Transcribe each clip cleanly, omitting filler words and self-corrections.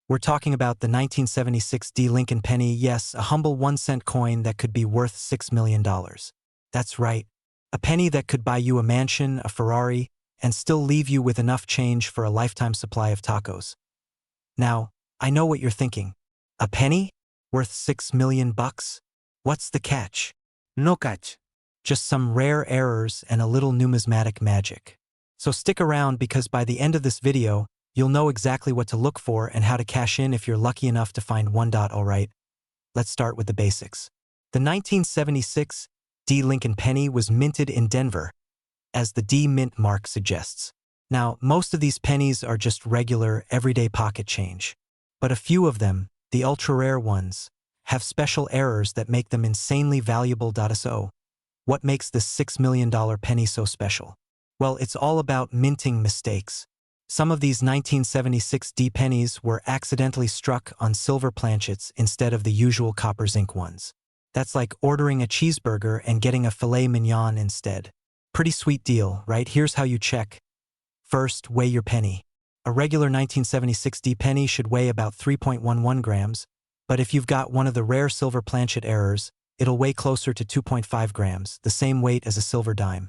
We're talking about the 1976 D. Lincoln penny, yes, a humble 1-cent coin that could be worth $6 million. That's right. A penny that could buy you a mansion, a Ferrari, and still leave you with enough change for a lifetime supply of tacos. Now, I know what you're thinking. A penny? Worth $6 million bucks? What's the catch? No catch. Just some rare errors and a little numismatic magic. So stick around because by the end of this video, you'll know exactly what to look for and how to cash in if you're lucky enough to find one. Alright, let's start with the basics. The 1976 D. Lincoln penny was minted in Denver, as the D mint mark suggests. Now, most of these pennies are just regular, everyday pocket change. But a few of them, the ultra-rare ones, have special errors that make them insanely valuable. So, what makes this $6 million penny so special? Well, it's all about minting mistakes. Some of these 1976 D pennies were accidentally struck on silver planchets instead of the usual copper zinc ones. That's like ordering a cheeseburger and getting a filet mignon instead. Pretty sweet deal, right? Here's how you check. First, weigh your penny. A regular 1976 D penny should weigh about 3.11 grams, but if you've got one of the rare silver planchet errors, it'll weigh closer to 2.5 grams, the same weight as a silver dime.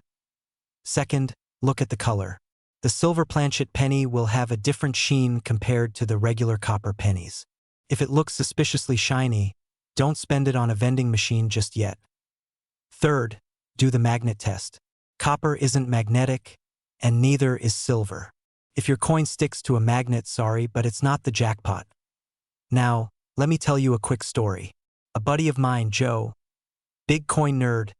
Second, look at the color. The silver planchet penny will have a different sheen compared to the regular copper pennies. If it looks suspiciously shiny, don't spend it on a vending machine just yet. Third, do the magnet test. Copper isn't magnetic, and neither is silver. If your coin sticks to a magnet, sorry, but it's not the jackpot. Now, let me tell you a quick story. A buddy of mine, Joe, big coin nerd,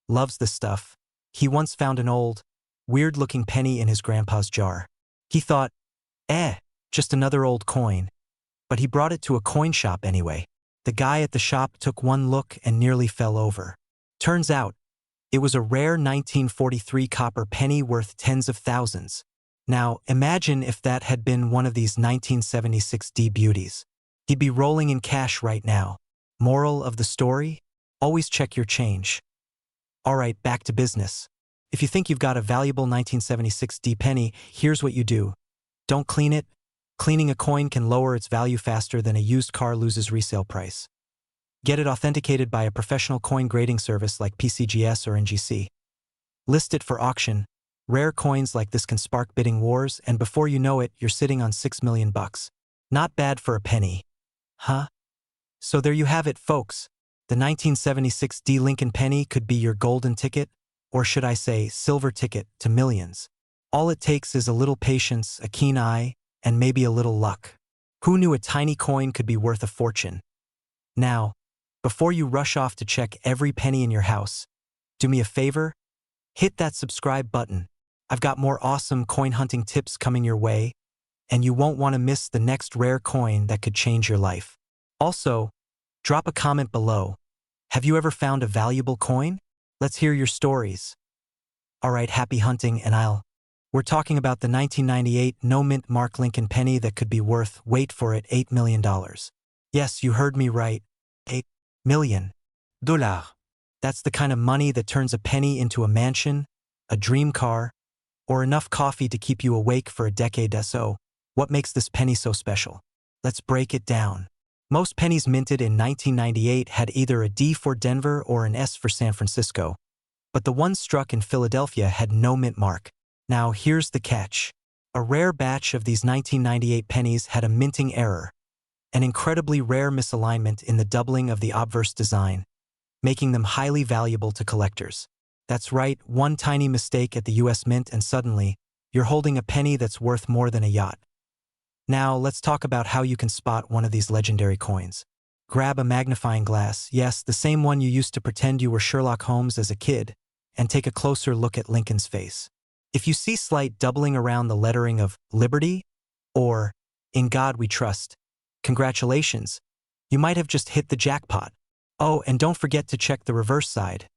loves this stuff. He once found an old, weird-looking penny in his grandpa's jar. He thought, just another old coin. But he brought it to a coin shop anyway. The guy at the shop took one look and nearly fell over. Turns out, it was a rare 1943 copper penny worth tens of thousands. Now, imagine if that had been one of these 1976 D beauties. He'd be rolling in cash right now. Moral of the story? Always check your change. Alright, back to business. If you think you've got a valuable 1976 D penny, here's what you do. Don't clean it. Cleaning a coin can lower its value faster than a used car loses resale price. Get it authenticated by a professional coin grading service like PCGS or NGC. List it for auction. Rare coins like this can spark bidding wars, and before you know it, you're sitting on $6 million bucks. Not bad for a penny. Huh? So there you have it, folks. The 1976 D. Lincoln penny could be your golden ticket, or should I say silver ticket, to millions. All it takes is a little patience, a keen eye, and maybe a little luck. Who knew a tiny coin could be worth a fortune? Now, before you rush off to check every penny in your house, do me a favor? Hit that subscribe button. I've got more awesome coin hunting tips coming your way, and you won't want to miss the next rare coin that could change your life. Also, drop a comment below. Have you ever found a valuable coin? Let's hear your stories. Alright, happy hunting, and we're talking about the 1998 no-mint mark Lincoln penny that could be worth, wait for it, $8 million. Yes, you heard me right. $8 million. That's the kind of money that turns a penny into a mansion, a dream car, or enough coffee to keep you awake for a decade. So, what makes this penny so special? Let's break it down. Most pennies minted in 1998 had either a D for Denver or an S for San Francisco, but the ones struck in Philadelphia had no mint mark. Now, here's the catch. A rare batch of these 1998 pennies had a minting error, an incredibly rare misalignment in the doubling of the obverse design, making them highly valuable to collectors. That's right, one tiny mistake at the US Mint and suddenly, you're holding a penny that's worth more than a yacht. Now, let's talk about how you can spot one of these legendary coins. Grab a magnifying glass, yes, the same one you used to pretend you were Sherlock Holmes as a kid, and take a closer look at Lincoln's face. If you see slight doubling around the lettering of Liberty or In God We Trust, congratulations, you might have just hit the jackpot. Oh, and don't forget to check the reverse side.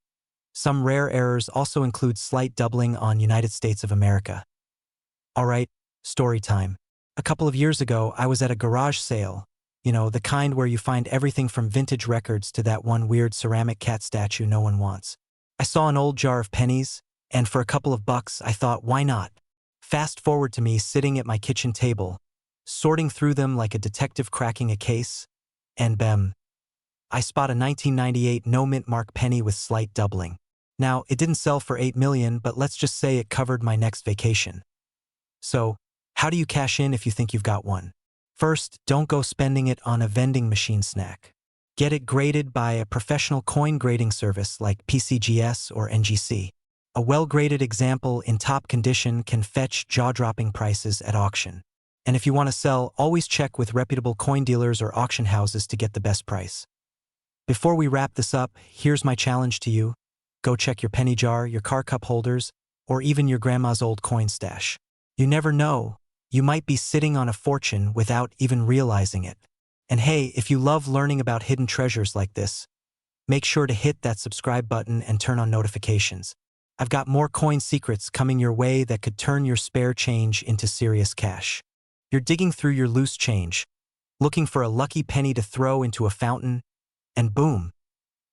Some rare errors also include slight doubling on United States of America. Alright, story time. A couple of years ago, I was at a garage sale, the kind where you find everything from vintage records to that one weird ceramic cat statue no one wants. I saw an old jar of pennies, and for a couple of bucks, I thought, why not? Fast forward to me sitting at my kitchen table, sorting through them like a detective cracking a case, and bam, I spot a 1998 no-mint mark penny with slight doubling. Now, it didn't sell for $8 million, but let's just say it covered my next vacation. So, how do you cash in if you think you've got one? First, don't go spending it on a vending machine snack. Get it graded by a professional coin grading service like PCGS or NGC. A well-graded example in top condition can fetch jaw-dropping prices at auction. And if you want to sell, always check with reputable coin dealers or auction houses to get the best price. Before we wrap this up, here's my challenge to you. Go check your penny jar, your car cup holders, or even your grandma's old coin stash. You never know, you might be sitting on a fortune without even realizing it. And hey, if you love learning about hidden treasures like this, make sure to hit that subscribe button and turn on notifications. I've got more coin secrets coming your way that could turn your spare change into serious cash. You're digging through your loose change, looking for a lucky penny to throw into a fountain, and boom,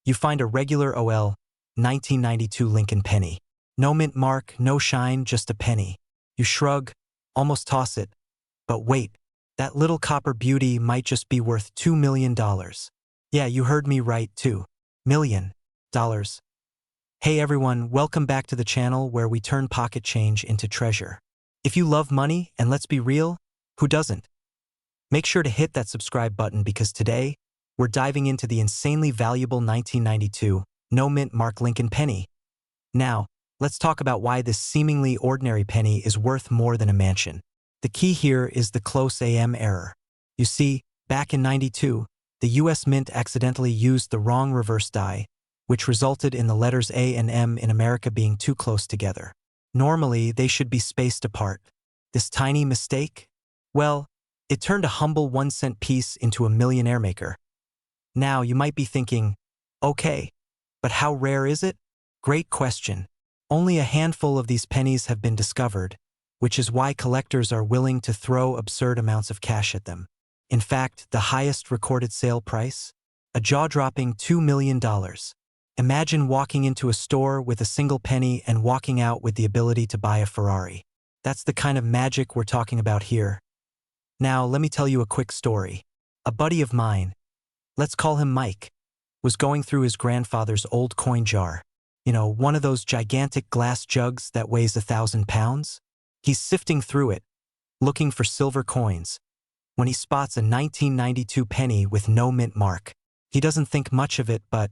you find a regular OL 1992 Lincoln penny. No mint mark, no shine, just a penny. You shrug, almost toss it. But wait, that little copper beauty might just be worth $2 million. Yeah, you heard me right, $2 million. Hey everyone, welcome back to the channel where we turn pocket change into treasure. If you love money, and let's be real, who doesn't? Make sure to hit that subscribe button because today, we're diving into the insanely valuable 1992 no-mint mark Lincoln penny. Now, let's talk about why this seemingly ordinary penny is worth more than a mansion. The key here is the close AM error. You see, back in '92, the US Mint accidentally used the wrong reverse die, which resulted in the letters A and M in America being too close together. Normally, they should be spaced apart. This tiny mistake? Well, it turned a humble 1-cent piece into a millionaire maker. Now, you might be thinking, okay, but how rare is it? Great question. Only a handful of these pennies have been discovered, which is why collectors are willing to throw absurd amounts of cash at them. In fact, the highest recorded sale price? A jaw-dropping $2 million. Imagine walking into a store with a single penny and walking out with the ability to buy a Ferrari. That's the kind of magic we're talking about here. Now, let me tell you a quick story. A buddy of mine, let's call him Mike, was going through his grandfather's old coin jar. You know, one of those gigantic glass jugs that weighs 1,000 pounds? He's sifting through it, looking for silver coins, when he spots a 1992 penny with no mint mark. He doesn't think much of it, but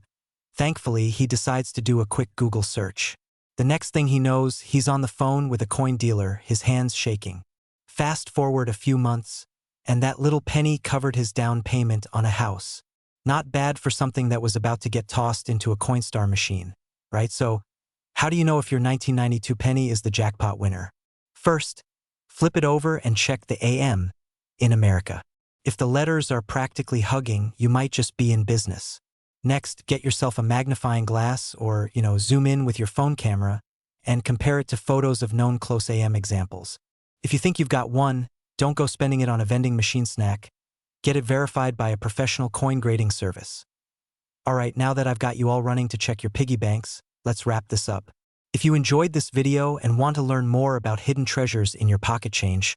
thankfully, he decides to do a quick Google search. The next thing he knows, he's on the phone with a coin dealer, his hands shaking. Fast forward a few months, and that little penny covered his down payment on a house. Not bad for something that was about to get tossed into a Coinstar machine, right? So, how do you know if your 1992 penny is the jackpot winner? First, flip it over and check the AM in America. If the letters are practically hugging, you might just be in business. Next, get yourself a magnifying glass or, zoom in with your phone camera and compare it to photos of known close AM examples. If you think you've got one, don't go spending it on a vending machine snack. Get it verified by a professional coin grading service. Alright, now that I've got you all running to check your piggy banks, let's wrap this up. If you enjoyed this video and want to learn more about hidden treasures in your pocket change,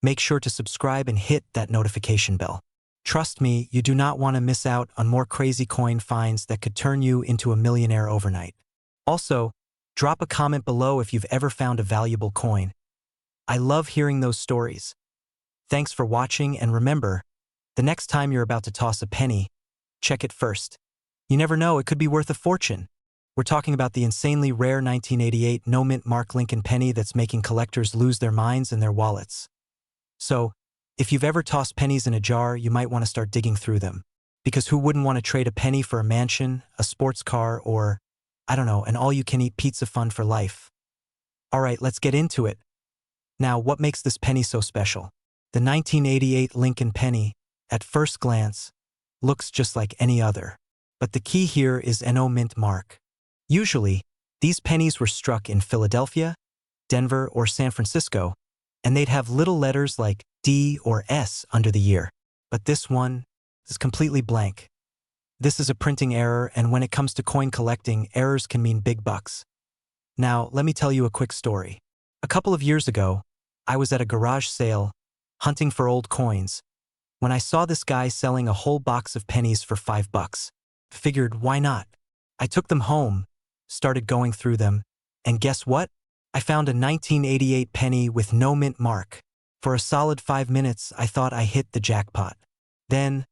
make sure to subscribe and hit that notification bell. Trust me, you do not want to miss out on more crazy coin finds that could turn you into a millionaire overnight. Also, drop a comment below if you've ever found a valuable coin. I love hearing those stories. Thanks for watching, and remember, the next time you're about to toss a penny, check it first. You never know, it could be worth a fortune. We're talking about the insanely rare 1988 no-mint mark Lincoln penny that's making collectors lose their minds and their wallets. So, if you've ever tossed pennies in a jar, you might want to start digging through them. Because who wouldn't want to trade a penny for a mansion, a sports car, or, I don't know, an all-you-can-eat pizza fund for life? Alright, let's get into it. Now, what makes this penny so special? The 1988 Lincoln penny, at first glance, looks just like any other. But the key here is no mint mark. Usually, these pennies were struck in Philadelphia, Denver, or San Francisco, and they'd have little letters like D or S under the year. But this one is completely blank. This is a printing error, and when it comes to coin collecting, errors can mean big bucks. Now, let me tell you a quick story. A couple of years ago, I was at a garage sale hunting for old coins, when I saw this guy selling a whole box of pennies for $5. Figured, why not? I took them home, started going through them, and guess what? I found a 1988 penny with no mint mark. For a solid 5 minutes, I thought I hit the jackpot. Then,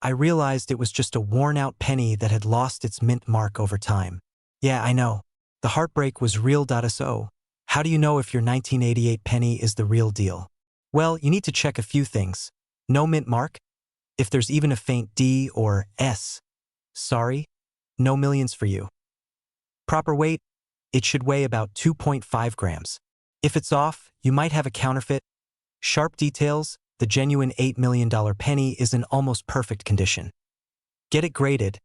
I realized it was just a worn-out penny that had lost its mint mark over time. Yeah, I know. The heartbreak was real. So, how do you know if your 1988 penny is the real deal? Well, you need to check a few things. No mint mark? If there's even a faint D or S, sorry, no millions for you. Proper weight? It should weigh about 2.5 grams. If it's off, you might have a counterfeit. Sharp details? The genuine $8 million penny is in almost perfect condition. Get it graded.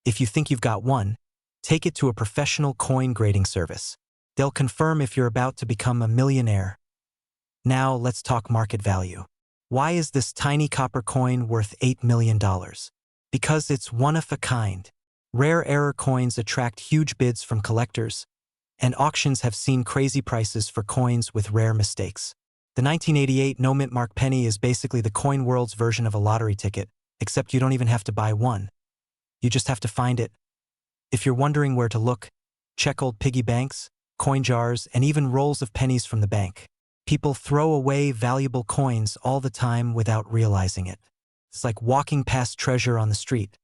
If you think you've got one, take it to a professional coin grading service. They'll confirm if you're about to become a millionaire. Now let's talk market value. Why is this tiny copper coin worth $8 million? Because it's one of a kind. Rare error coins attract huge bids from collectors, and auctions have seen crazy prices for coins with rare mistakes. The 1988 no mint mark penny is basically the coin world's version of a lottery ticket, except you don't even have to buy one. You just have to find it. If you're wondering where to look, check old piggy banks, coin jars, and even rolls of pennies from the bank. People throw away valuable coins all the time without realizing it. It's like walking past treasure on the street.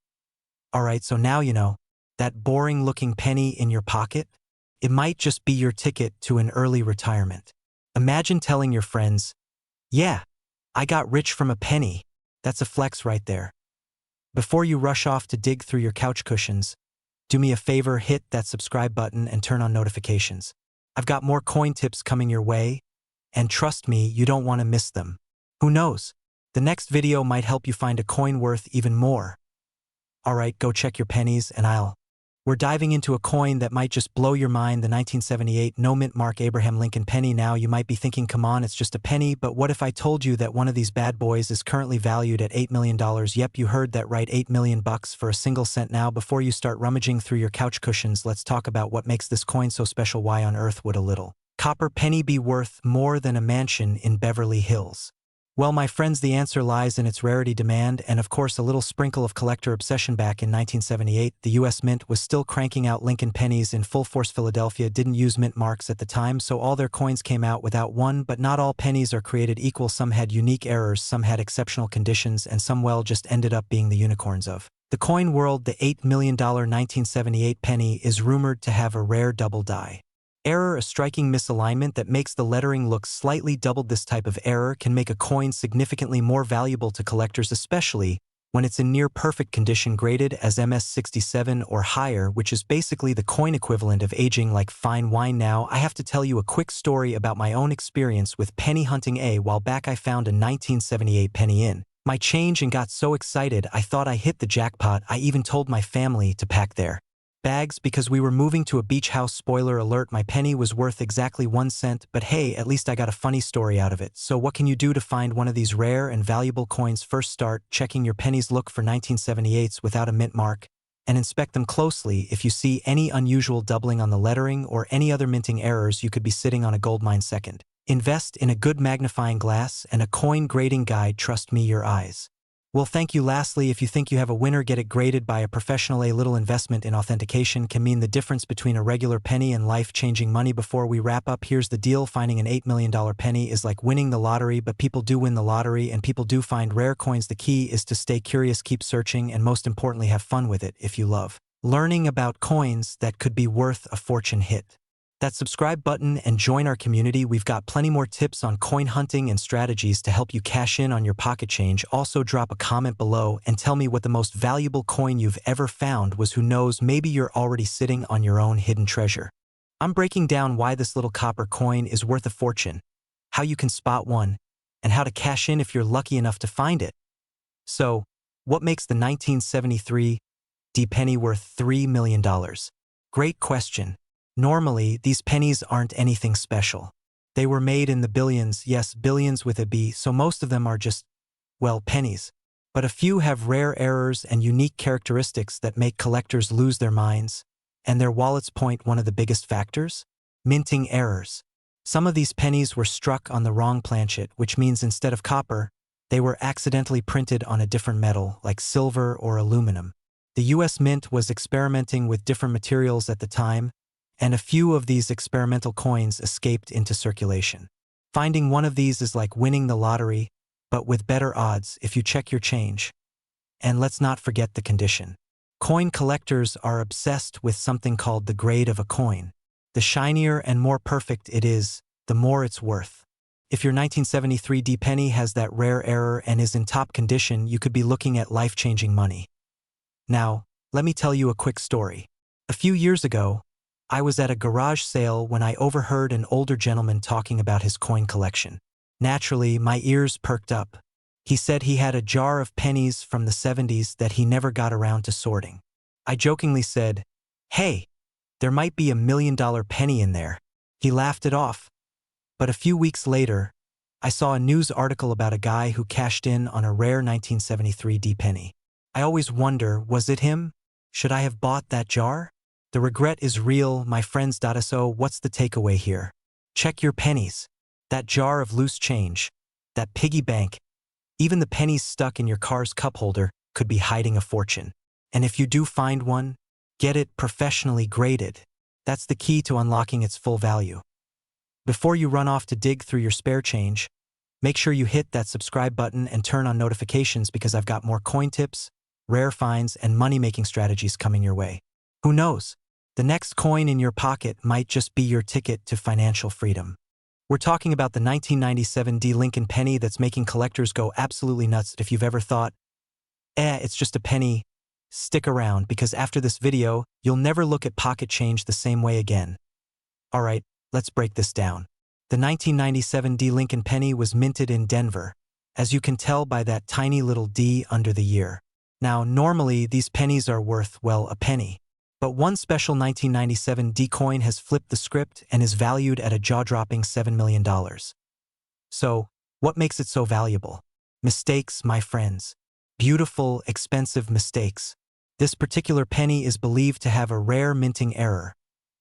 Alright, so now you know, that boring-looking penny in your pocket? It might just be your ticket to an early retirement. Imagine telling your friends, yeah, I got rich from a penny. That's a flex right there. Before you rush off to dig through your couch cushions, do me a favor, hit that subscribe button and turn on notifications. I've got more coin tips coming your way, and trust me, you don't want to miss them. Who knows? The next video might help you find a coin worth even more. Alright, go check your pennies and We're diving into a coin that might just blow your mind, the 1978 no mint mark Abraham Lincoln penny. Now you might be thinking, come on, it's just a penny, but what if I told you that one of these bad boys is currently valued at $8 million? Yep, you heard that right, $8 million for a single cent. Now, before you start rummaging through your couch cushions, let's talk about what makes this coin so special. Why on earth would a little copper penny be worth more than a mansion in Beverly Hills? Well, my friends, the answer lies in its rarity, demand, and of course a little sprinkle of collector obsession. Back in 1978, the U.S. Mint was still cranking out Lincoln pennies in full force. Philadelphia didn't use mint marks at the time, so all their coins came out without one, but not all pennies are created equal. Some had unique errors, some had exceptional conditions, and some, well, just ended up being the unicorns of the coin world. The $8 million 1978 penny is rumored to have a rare double die error, a striking misalignment that makes the lettering look slightly doubled. This type of error can make a coin significantly more valuable to collectors, especially when it's in near-perfect condition, graded as MS67 or higher, which is basically the coin equivalent of aging like fine wine. Now, I have to tell you a quick story about my own experience with penny hunting. A while back, I found a 1978 penny in my change and got so excited I thought I hit the jackpot. I even told my family to pack their bags because we were moving to a beach house. Spoiler alert, my penny was worth exactly 1 cent, but hey, at least I got a funny story out of it. So what can you do to find one of these rare and valuable coins? First, start checking your pennies. Look for 1978s without a mint mark and inspect them closely. If you see any unusual doubling on the lettering or any other minting errors, you could be sitting on a goldmine. Second, invest in a good magnifying glass and a coin grading guide. Trust me, your eyes well, thank you. Lastly, if you think you have a winner, get it graded by a professional. A little investment in authentication can mean the difference between a regular penny and life-changing money. Before we wrap up, here's the deal. Finding an $8 million penny is like winning the lottery, but people do win the lottery and people do find rare coins. The key is to stay curious, keep searching, and most importantly, have fun with it. If you love learning about coins that could be worth a fortune, hit that subscribe button and join our community. We've got plenty more tips on coin hunting and strategies to help you cash in on your pocket change. Also, drop a comment below and tell me what the most valuable coin you've ever found was. Who knows, maybe you're already sitting on your own hidden treasure. I'm breaking down why this little copper coin is worth a fortune, how you can spot one, and how to cash in if you're lucky enough to find it. So, what makes the 1973 D penny worth $3 million? Great question. Normally, these pennies aren't anything special. They were made in the billions, yes, billions with a B, so most of them are just, well, pennies. But a few have rare errors and unique characteristics that make collectors lose their minds, and their wallets. Point one of the biggest factors? Minting errors. Some of these pennies were struck on the wrong planchet, which means instead of copper, they were accidentally printed on a different metal, like silver or aluminum. The US Mint was experimenting with different materials at the time, and a few of these experimental coins escaped into circulation. Finding one of these is like winning the lottery, but with better odds if you check your change. And let's not forget the condition. Coin collectors are obsessed with something called the grade of a coin. The shinier and more perfect it is, the more it's worth. If your 1973 D penny has that rare error and is in top condition, you could be looking at life-changing money. Now, let me tell you a quick story. A few years ago, I was at a garage sale when I overheard an older gentleman talking about his coin collection. Naturally, my ears perked up. He said he had a jar of pennies from the 70s that he never got around to sorting. I jokingly said, "Hey, there might be $1 million penny in there." He laughed it off. But a few weeks later, I saw a news article about a guy who cashed in on a rare 1973 D penny. I always wonder, was it him? Should I have bought that jar? The regret is real, my friends. So what's the takeaway here? Check your pennies. That jar of loose change, that piggy bank, even the pennies stuck in your car's cup holder could be hiding a fortune. And if you do find one, get it professionally graded. That's the key to unlocking its full value. Before you run off to dig through your spare change, make sure you hit that subscribe button and turn on notifications because I've got more coin tips, rare finds, and money-making strategies coming your way. Who knows? The next coin in your pocket might just be your ticket to financial freedom. We're talking about the 1997 D Lincoln penny that's making collectors go absolutely nuts. If you've ever thought, it's just a penny, stick around because after this video, you'll never look at pocket change the same way again. Alright, let's break this down. The 1997 D Lincoln penny was minted in Denver, as you can tell by that tiny little D under the year. Now, normally these pennies are worth, well, a penny. But one special 1997 D coin has flipped the script and is valued at a jaw-dropping $7 million. So, what makes it so valuable? Mistakes, my friends. Beautiful, expensive mistakes. This particular penny is believed to have a rare minting error,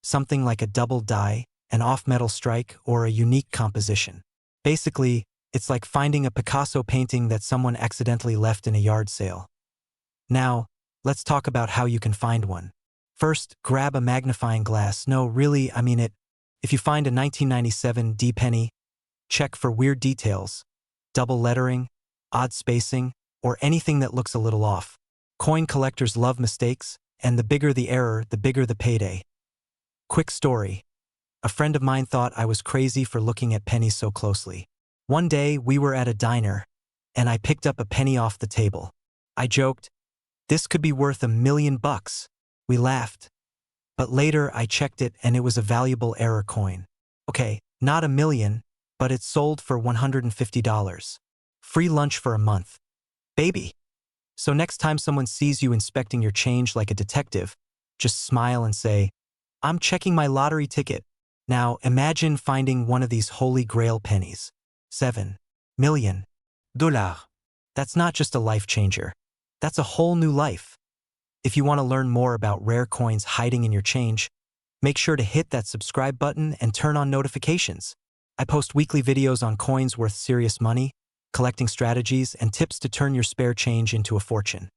something like a double die, an off-metal strike, or a unique composition. Basically, it's like finding a Picasso painting that someone accidentally left in a yard sale. Now, let's talk about how you can find one. First, grab a magnifying glass. No, really, I mean it. If you find a 1997 D penny, check for weird details, double lettering, odd spacing, or anything that looks a little off. Coin collectors love mistakes, and the bigger the error, the bigger the payday. Quick story. A friend of mine thought I was crazy for looking at pennies so closely. One day, we were at a diner, and I picked up a penny off the table. I joked, "This could be worth $1 million." We laughed. But later I checked it and it was a valuable error coin. Okay, not $1 million, but it sold for $150. Free lunch for a month. Baby. So next time someone sees you inspecting your change like a detective, just smile and say, "I'm checking my lottery ticket." Now imagine finding one of these holy grail pennies. $7 million. That's not just a life changer. That's a whole new life. If you want to learn more about rare coins hiding in your change, make sure to hit that subscribe button and turn on notifications. I post weekly videos on coins worth serious money, collecting strategies, and tips to turn your spare change into a fortune.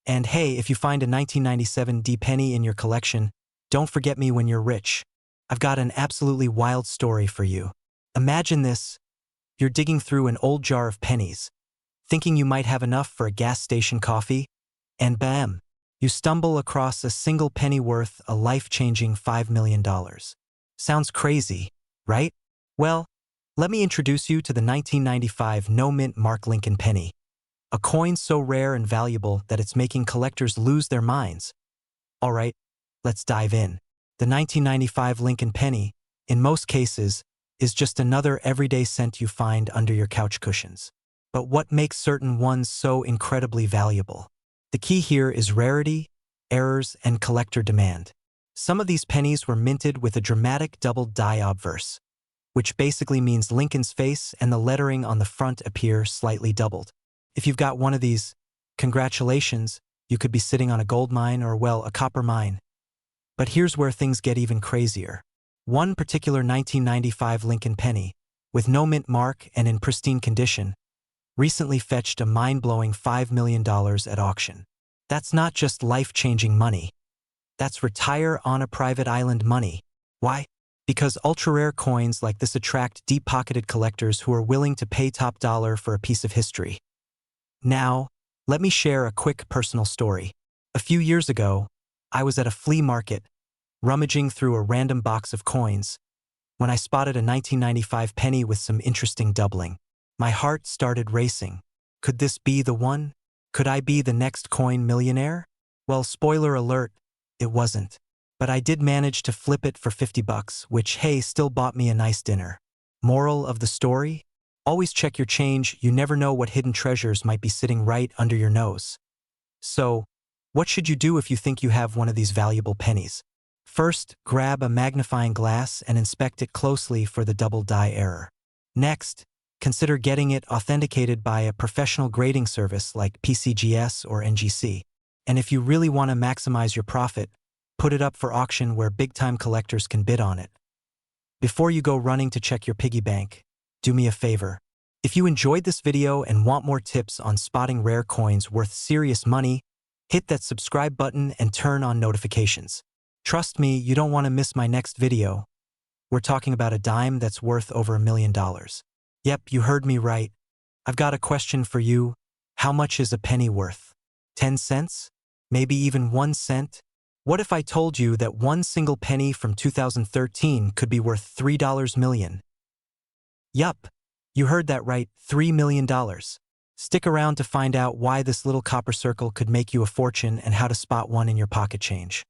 And hey, if you find a 1997 D penny in your collection, don't forget me when you're rich. I've got an absolutely wild story for you. Imagine this. You're digging through an old jar of pennies, thinking you might have enough for a gas station coffee, and bam! You stumble across a single penny worth a life-changing $5 million. Sounds crazy, right? Well, let me introduce you to the 1995 no-mint Mark Lincoln penny, a coin so rare and valuable that it's making collectors lose their minds. All right, let's dive in. The 1995 Lincoln penny, in most cases, is just another everyday cent you find under your couch cushions. But what makes certain ones so incredibly valuable? The key here is rarity, errors, and collector demand. Some of these pennies were minted with a dramatic double die obverse, which basically means Lincoln's face and the lettering on the front appear slightly doubled. If you've got one of these, congratulations, you could be sitting on a gold mine or, well, a copper mine. But here's where things get even crazier. One particular 1995 Lincoln penny, with no mint mark and in pristine condition, recently fetched a mind-blowing $5 million at auction. That's not just life-changing money. That's retire on a private island money. Why? Because ultra-rare coins like this attract deep-pocketed collectors who are willing to pay top dollar for a piece of history. Now, let me share a quick personal story. A few years ago, I was at a flea market, rummaging through a random box of coins, when I spotted a 1995 penny with some interesting doubling. My heart started racing. Could this be the one? Could I be the next coin millionaire? Well, spoiler alert, it wasn't. But I did manage to flip it for $50, which, hey, still bought me a nice dinner. Moral of the story? Always check your change. You never know what hidden treasures might be sitting right under your nose. So, what should you do if you think you have one of these valuable pennies? First, grab a magnifying glass and inspect it closely for the double die error. Next, consider getting it authenticated by a professional grading service like PCGS or NGC. And if you really want to maximize your profit, put it up for auction where big-time collectors can bid on it. Before you go running to check your piggy bank, do me a favor. If you enjoyed this video and want more tips on spotting rare coins worth serious money, hit that subscribe button and turn on notifications. Trust me, you don't want to miss my next video. We're talking about a dime that's worth over $1 million. Yep, you heard me right. I've got a question for you. How much is a penny worth? 10 cents? Maybe even 1 cent? What if I told you that one single penny from 2013 could be worth $3 million? Yup, you heard that right, $3 million. Stick around to find out why this little copper circle could make you a fortune and how to spot one in your pocket change.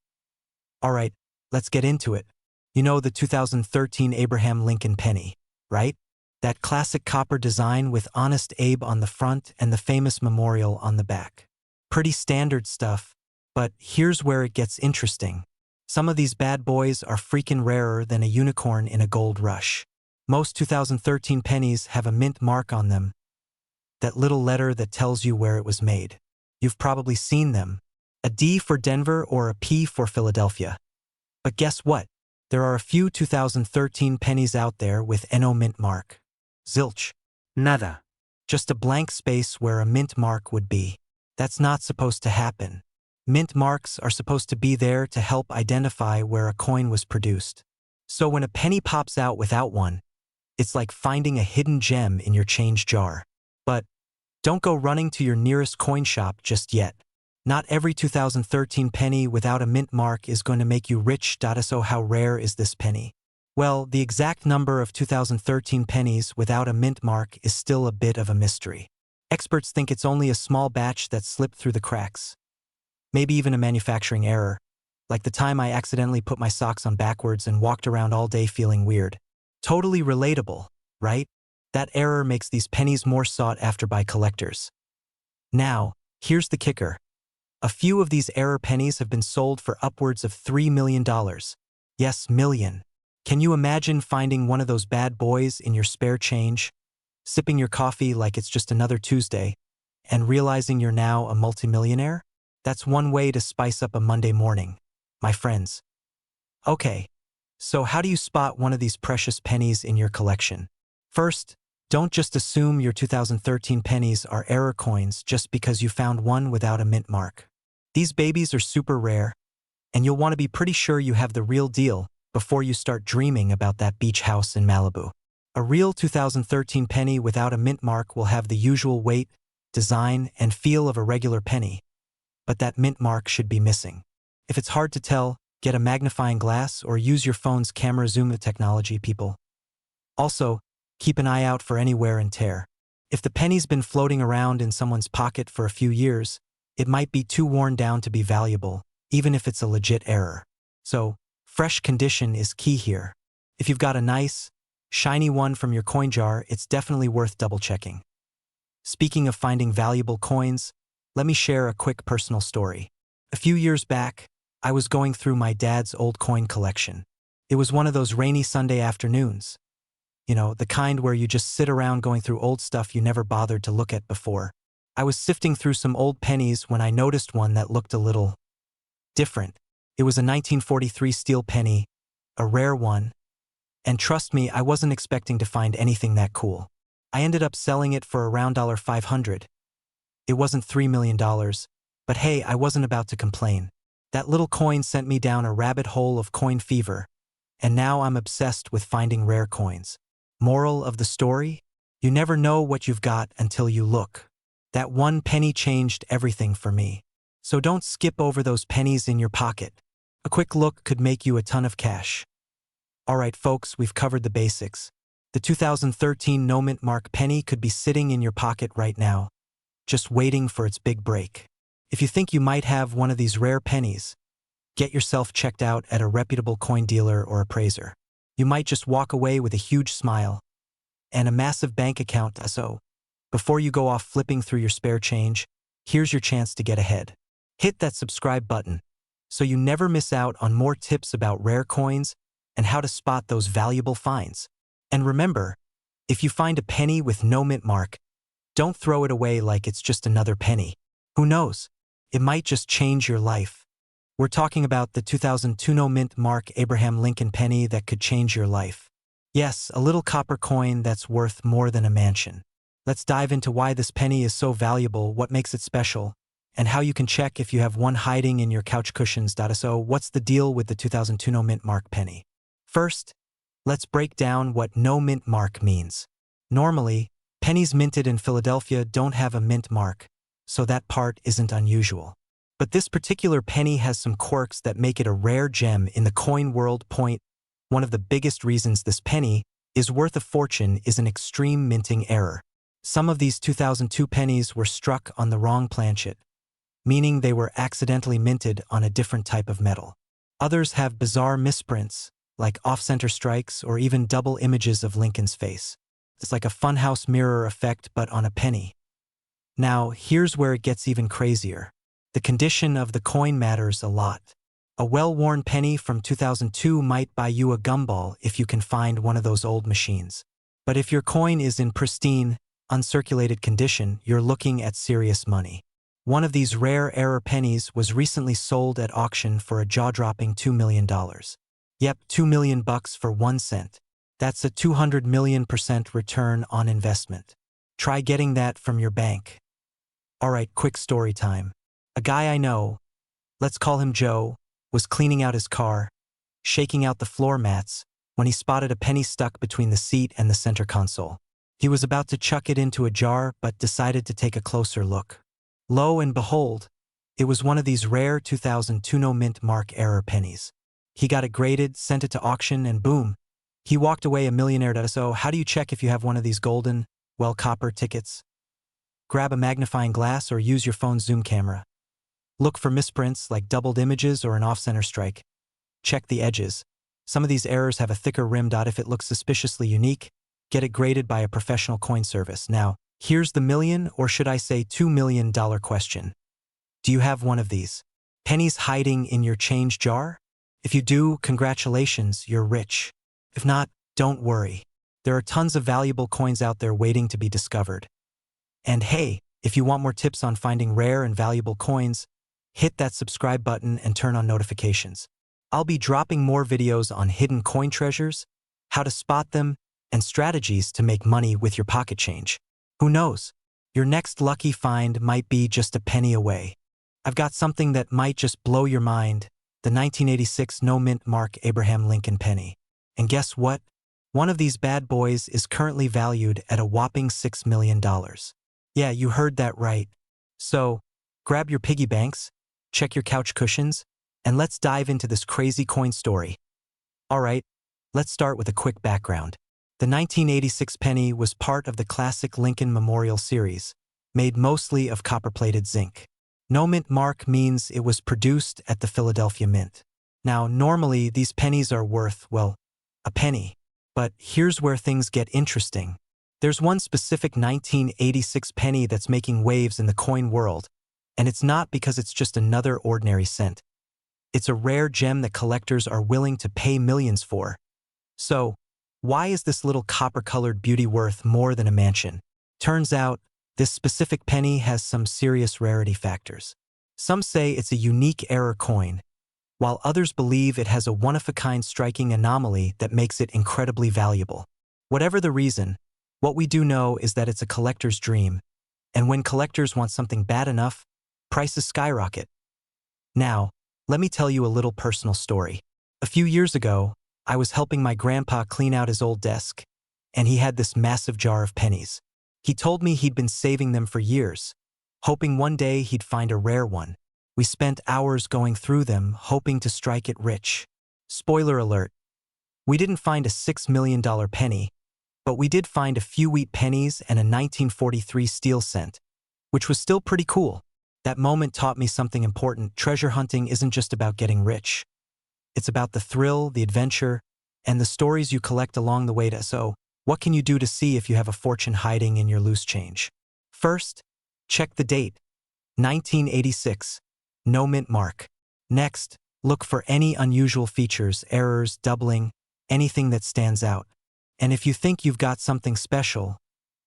Alright, let's get into it. You know the 2013 Abraham Lincoln penny, right? That classic copper design with Honest Abe on the front and the famous memorial on the back. Pretty standard stuff, but here's where it gets interesting. Some of these bad boys are freaking rarer than a unicorn in a gold rush. Most 2013 pennies have a mint mark on them, that little letter that tells you where it was made. You've probably seen them. A D for Denver or a P for Philadelphia. But guess what? There are a few 2013 pennies out there with no mint mark. Zilch. Nada. Just a blank space where a mint mark would be. That's not supposed to happen. Mint marks are supposed to be there to help identify where a coin was produced. So when a penny pops out without one, it's like finding a hidden gem in your change jar. But don't go running to your nearest coin shop just yet. Not every 2013 penny without a mint mark is going to make you rich. So how rare is this penny? Well, the exact number of 2013 pennies without a mint mark is still a bit of a mystery. Experts think it's only a small batch that slipped through the cracks. Maybe even a manufacturing error, like the time I accidentally put my socks on backwards and walked around all day feeling weird. Totally relatable, right? That error makes these pennies more sought after by collectors. Now, here's the kicker. A few of these error pennies have been sold for upwards of $3 million. Yes, million. Can you imagine finding one of those bad boys in your spare change, sipping your coffee like it's just another Tuesday, and realizing you're now a multimillionaire? That's one way to spice up a Monday morning, my friends. Okay, so how do you spot one of these precious pennies in your collection? First, don't just assume your 2013 pennies are error coins just because you found one without a mint mark. These babies are super rare, and you'll want to be pretty sure you have the real deal before you start dreaming about that beach house in Malibu. A real 2013 penny without a mint mark will have the usual weight, design, and feel of a regular penny, but that mint mark should be missing. If it's hard to tell, get a magnifying glass or use your phone's camera zoom technology, people. Also, keep an eye out for any wear and tear. If the penny's been floating around in someone's pocket for a few years, it might be too worn down to be valuable, even if it's a legit error. So, fresh condition is key here. If you've got a nice, shiny one from your coin jar, it's definitely worth double-checking. Speaking of finding valuable coins, let me share a quick personal story. A few years back, I was going through my dad's old coin collection. It was one of those rainy Sunday afternoons. You know, the kind where you just sit around going through old stuff you never bothered to look at before. I was sifting through some old pennies when I noticed one that looked a little different. It was a 1943 steel penny, a rare one, And trust me, I wasn't expecting to find anything that cool. I ended up selling it for around $500. It wasn't $3 million, but hey, I wasn't about to complain. That little coin sent me down a rabbit hole of coin fever, and now I'm obsessed with finding rare coins. Moral of the story? You never know what you've got until you look. That one penny changed everything for me. So don't skip over those pennies in your pocket. A quick look could make you a ton of cash. Alright folks, we've covered the basics. The 2013 No Mint Mark penny could be sitting in your pocket right now, just waiting for its big break. If you think you might have one of these rare pennies, get yourself checked out at a reputable coin dealer or appraiser. You might just walk away with a huge smile and a massive bank account. So, before you go off flipping through your spare change, here's your chance to get ahead. Hit that subscribe button so you never miss out on more tips about rare coins and how to spot those valuable finds. And remember, if you find a penny with no mint mark, don't throw it away like it's just another penny. Who knows? It might just change your life. We're talking about the 2002 No Mint Mark Abraham Lincoln penny that could change your life. Yes, a little copper coin that's worth more than a mansion. Let's dive into why this penny is so valuable, what makes it special, and how you can check if you have one hiding in your couch cushions. So, what's the deal with the 2002 No Mint Mark penny? First, let's break down what no mint mark means. Normally, pennies minted in Philadelphia don't have a mint mark, so that part isn't unusual. But this particular penny has some quirks that make it a rare gem in the coin world. One of the biggest reasons this penny is worth a fortune is an extreme minting error. Some of these 2002 pennies were struck on the wrong planchet, meaning they were accidentally minted on a different type of metal. Others have bizarre misprints, like off-center strikes or even double images of Lincoln's face. It's like a funhouse mirror effect, but on a penny. Now, here's where it gets even crazier. The condition of the coin matters a lot. A well-worn penny from 2002 might buy you a gumball if you can find one of those old machines. But if your coin is in pristine, uncirculated condition, you're looking at serious money. One of these rare error pennies was recently sold at auction for a jaw-dropping $2 million. Yep, $2 million for 1 cent. That's a 200 million% return on investment. Try getting that from your bank. Alright, quick story time. A guy I know, let's call him Joe, was cleaning out his car, shaking out the floor mats, when he spotted a penny stuck between the seat and the center console. He was about to chuck it into a jar, but decided to take a closer look. Lo and behold, it was one of these rare 2002 No Mint Mark error pennies. He got it graded, sent it to auction, and boom, he walked away a millionaire. So how do you check if you have one of these golden, copper tickets? Grab a magnifying glass or use your phone's zoom camera. Look for misprints like doubled images or an off-center strike. Check the edges. Some of these errors have a thicker rim. If it looks suspiciously unique, get it graded by a professional coin service. Now, here's the million, or should I say $2 million question. Do you have one of these pennies hiding in your change jar? If you do, congratulations, you're rich. If not, don't worry. There are tons of valuable coins out there waiting to be discovered. And hey, if you want more tips on finding rare and valuable coins, hit that subscribe button and turn on notifications. I'll be dropping more videos on hidden coin treasures, how to spot them, and strategies to make money with your pocket change. Who knows? Your next lucky find might be just a penny away. I've got something that might just blow your mind, the 1986 No Mint Mark Abraham Lincoln penny. And guess what? One of these bad boys is currently valued at a whopping $6 million. Yeah, you heard that right. So, grab your piggy banks, check your couch cushions, and let's dive into this crazy coin story. Alright, let's start with a quick background. The 1986 penny was part of the classic Lincoln Memorial series, made mostly of copper-plated zinc. No mint mark means it was produced at the Philadelphia Mint. Now, normally these pennies are worth, a penny. But here's where things get interesting. There's one specific 1986 penny that's making waves in the coin world, and it's not because it's just another ordinary cent. It's a rare gem that collectors are willing to pay millions for. So, why is this little copper-colored beauty worth more than a mansion? Turns out, this specific penny has some serious rarity factors. Some say it's a unique error coin, while others believe it has a one-of-a-kind striking anomaly that makes it incredibly valuable. Whatever the reason, what we do know is that it's a collector's dream, and when collectors want something bad enough, prices skyrocket. Now, let me tell you a little personal story. A few years ago, I was helping my grandpa clean out his old desk, and he had this massive jar of pennies. He told me he'd been saving them for years, hoping one day he'd find a rare one. We spent hours going through them, hoping to strike it rich. Spoiler alert, we didn't find a $6 million penny, but we did find a few wheat pennies and a 1943 steel cent, which was still pretty cool. That moment taught me something important. Treasure hunting isn't just about getting rich. It's about the thrill, the adventure, and the stories you collect along the way. So, what can you do to see if you have a fortune hiding in your loose change? First, check the date. 1986. No mint mark. Next, look for any unusual features, errors, doubling, anything that stands out. And if you think you've got something special,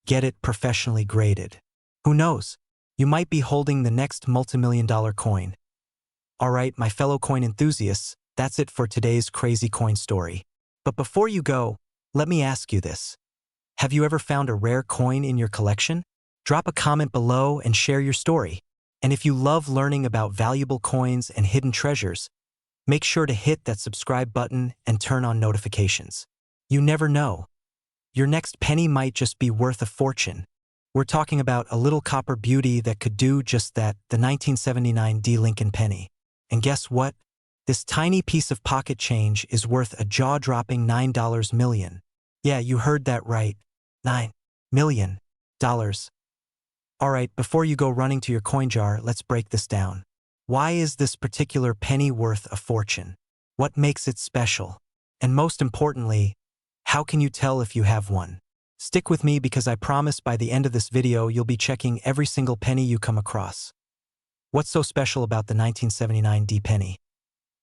get it professionally graded. Who knows? You might be holding the next multimillion-dollar coin. Alright, my fellow coin enthusiasts, that's it for today's crazy coin story. But before you go, let me ask you this. Have you ever found a rare coin in your collection? Drop a comment below and share your story. And if you love learning about valuable coins and hidden treasures, make sure to hit that subscribe button and turn on notifications. You never know. Your next penny might just be worth a fortune. We're talking about a little copper beauty that could do just that, the 1979 D. Lincoln penny. And guess what? This tiny piece of pocket change is worth a jaw-dropping $9 million. Yeah, you heard that right. $9 million. Alright, before you go running to your coin jar, let's break this down. Why is this particular penny worth a fortune? What makes it special? And most importantly, how can you tell if you have one? Stick with me because I promise by the end of this video you'll be checking every single penny you come across. What's so special about the 1979 D penny?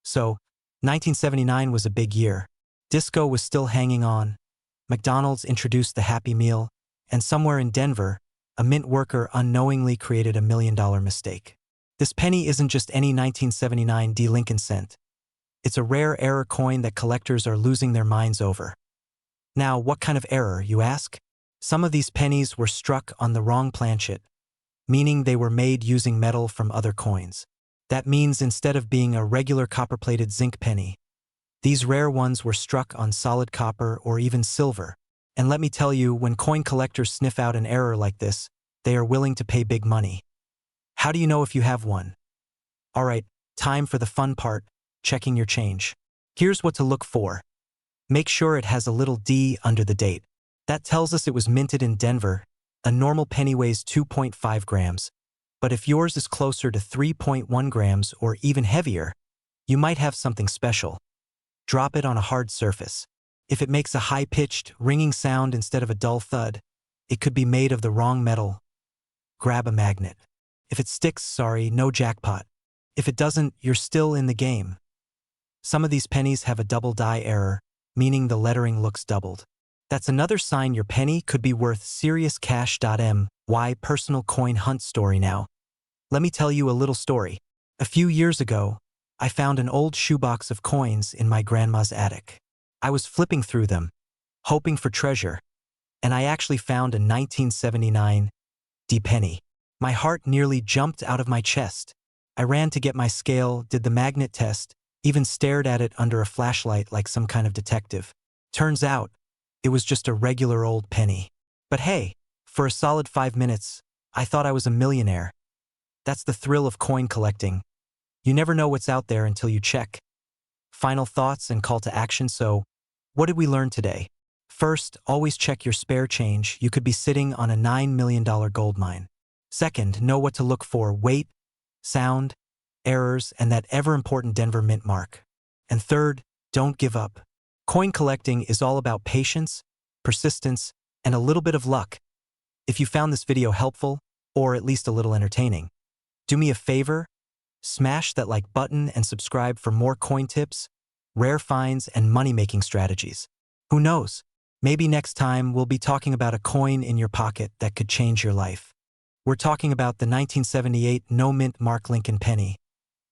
So, 1979 was a big year. Disco was still hanging on. McDonald's introduced the Happy Meal, and somewhere in Denver, a mint worker unknowingly created a $1 million mistake. This penny isn't just any 1979 D. Lincoln cent. It's a rare error coin that collectors are losing their minds over. Now, what kind of error, you ask? Some of these pennies were struck on the wrong planchet, meaning they were made using metal from other coins. That means instead of being a regular copper-plated zinc penny, these rare ones were struck on solid copper or even silver. And let me tell you, when coin collectors sniff out an error like this, they are willing to pay big money. How do you know if you have one? Alright, time for the fun part, checking your change. Here's what to look for. Make sure it has a little D under the date. That tells us it was minted in Denver. A normal penny weighs 2.5 grams. But if yours is closer to 3.1 grams or even heavier, you might have something special. Drop it on a hard surface. If it makes a high-pitched, ringing sound instead of a dull thud, it could be made of the wrong metal. Grab a magnet. If it sticks, sorry, no jackpot. If it doesn't, you're still in the game. Some of these pennies have a double die error, meaning the lettering looks doubled. That's another sign your penny could be worth serious cash. My personal coin hunt story now. Let me tell you a little story. A few years ago, I found an old shoebox of coins in my grandma's attic. I was flipping through them, hoping for treasure, and I actually found a 1979 D penny. My heart nearly jumped out of my chest. I ran to get my scale, did the magnet test, even stared at it under a flashlight like some kind of detective. Turns out, it was just a regular old penny. But hey, for a solid 5 minutes, I thought I was a millionaire. That's the thrill of coin collecting. You never know what's out there until you check. Final thoughts and call to action. So, what did we learn today? First, always check your spare change. You could be sitting on a $9 million gold mine. Second, know what to look for: weight, sound, errors, and that ever-important Denver mint mark. And third, don't give up. Coin collecting is all about patience, persistence, and a little bit of luck. If you found this video helpful, or at least a little entertaining, do me a favor, smash that like button and subscribe for more coin tips, rare finds, and money-making strategies. Who knows? Maybe next time we'll be talking about a coin in your pocket that could change your life. We're talking about the 1978 no mint mark Lincoln penny,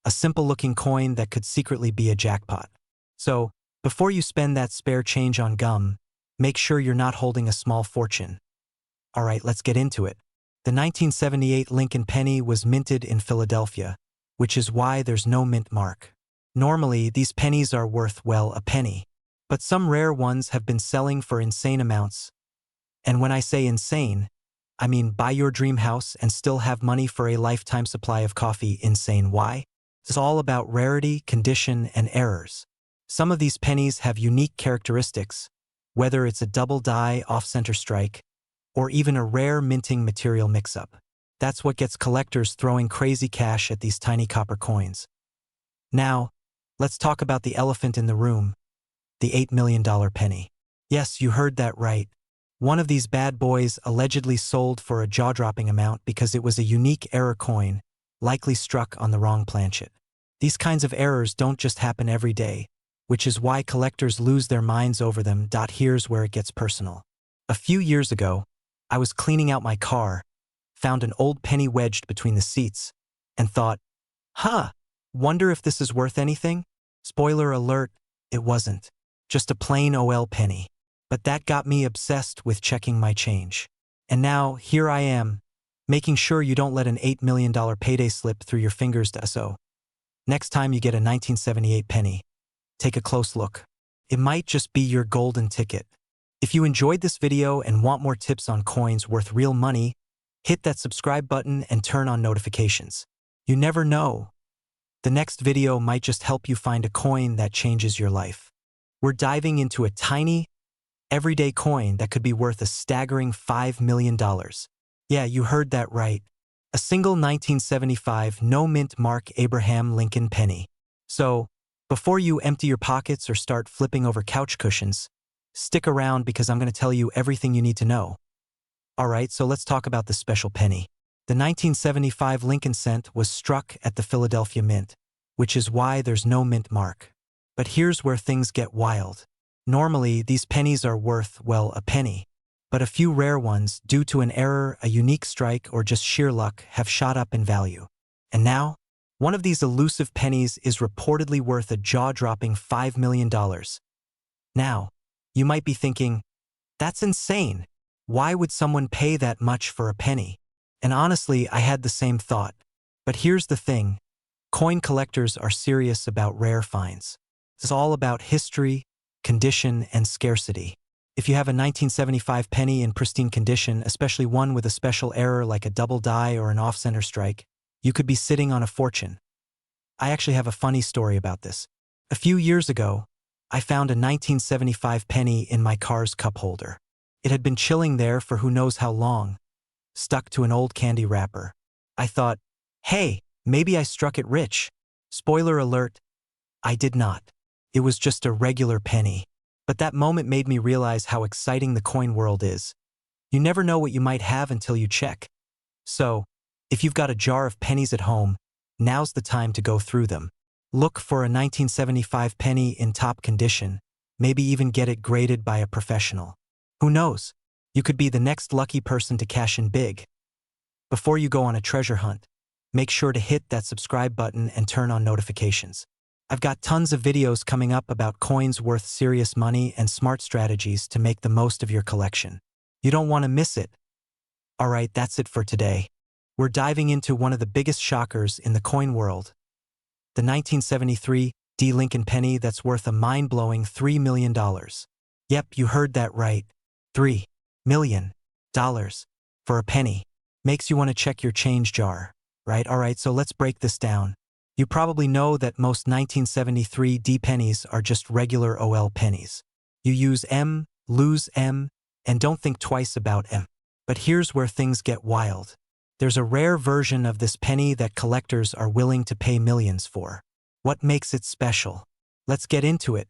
a a simple-looking coin that could secretly be a jackpot. So, before you spend that spare change on gum, make sure you're not holding a small fortune. Alright, let's get into it. The 1978 Lincoln penny was minted in Philadelphia, which is why there's no mint mark. Normally, these pennies are worth, well, a penny. But some rare ones have been selling for insane amounts. And when I say insane, I mean buy your dream house and still have money for a lifetime supply of coffee. Insane. Why? It's all about rarity, condition, and errors. Some of these pennies have unique characteristics, whether it's a double die off-center strike, or even a rare minting material mix-up. That's what gets collectors throwing crazy cash at these tiny copper coins. Now, let's talk about the elephant in the room, the $8 million penny. Yes, you heard that right. One of these bad boys allegedly sold for a jaw-dropping amount because it was a unique error coin, likely struck on the wrong planchet. These kinds of errors don't just happen every day, which is why collectors lose their minds over them. Here's where it gets personal. A few years ago, I was cleaning out my car, found an old penny wedged between the seats, and thought, wonder if this is worth anything? Spoiler alert, it wasn't. Just a plain OL penny. But that got me obsessed with checking my change. And now, here I am, making sure you don't let an $8 million payday slip through your fingers. So, next time you get a 1978 penny, take a close look. It might just be your golden ticket. If you enjoyed this video and want more tips on coins worth real money, hit that subscribe button and turn on notifications. You never know. The next video might just help you find a coin that changes your life. We're diving into a tiny, everyday coin that could be worth a staggering $5 million. Yeah, you heard that right. A single 1975 no-mint mark Abraham Lincoln penny. So, before you empty your pockets or start flipping over couch cushions, stick around because I'm going to tell you everything you need to know. Alright, so let's talk about this special penny. The 1975 Lincoln cent was struck at the Philadelphia Mint, which is why there's no mint mark. But here's where things get wild. Normally, these pennies are worth, well, a penny. But a few rare ones, due to an error, a unique strike, or just sheer luck, have shot up in value. And now, one of these elusive pennies is reportedly worth a jaw-dropping $5 million. Now, you might be thinking, that's insane. Why would someone pay that much for a penny? And honestly, I had the same thought. But here's the thing. Coin collectors are serious about rare finds. It's all about history, condition, and scarcity. If you have a 1975 penny in pristine condition, especially one with a special error like a double die or an off-center strike, you could be sitting on a fortune. I actually have a funny story about this. A few years ago, I found a 1975 penny in my car's cup holder. It had been chilling there for who knows how long, stuck to an old candy wrapper. I thought, hey, maybe I struck it rich. Spoiler alert, I did not. It was just a regular penny. But that moment made me realize how exciting the coin world is. You never know what you might have until you check. So, if you've got a jar of pennies at home, now's the time to go through them. Look for a 1975 penny in top condition, maybe even get it graded by a professional. Who knows? You could be the next lucky person to cash in big. Before you go on a treasure hunt, make sure to hit that subscribe button and turn on notifications. I've got tons of videos coming up about coins worth serious money and smart strategies to make the most of your collection. You don't want to miss it. Alright, that's it for today. We're diving into one of the biggest shockers in the coin world. The 1973 Lincoln penny that's worth a mind-blowing $3 million. Yep, you heard that right. $3 million. For a penny. Makes you want to check your change jar, right? Alright, so let's break this down. You probably know that most 1973 pennies are just regular OL pennies. You use M, lose M, and don't think twice about M. But here's where things get wild. There's a rare version of this penny that collectors are willing to pay millions for. What makes it special? Let's get into it.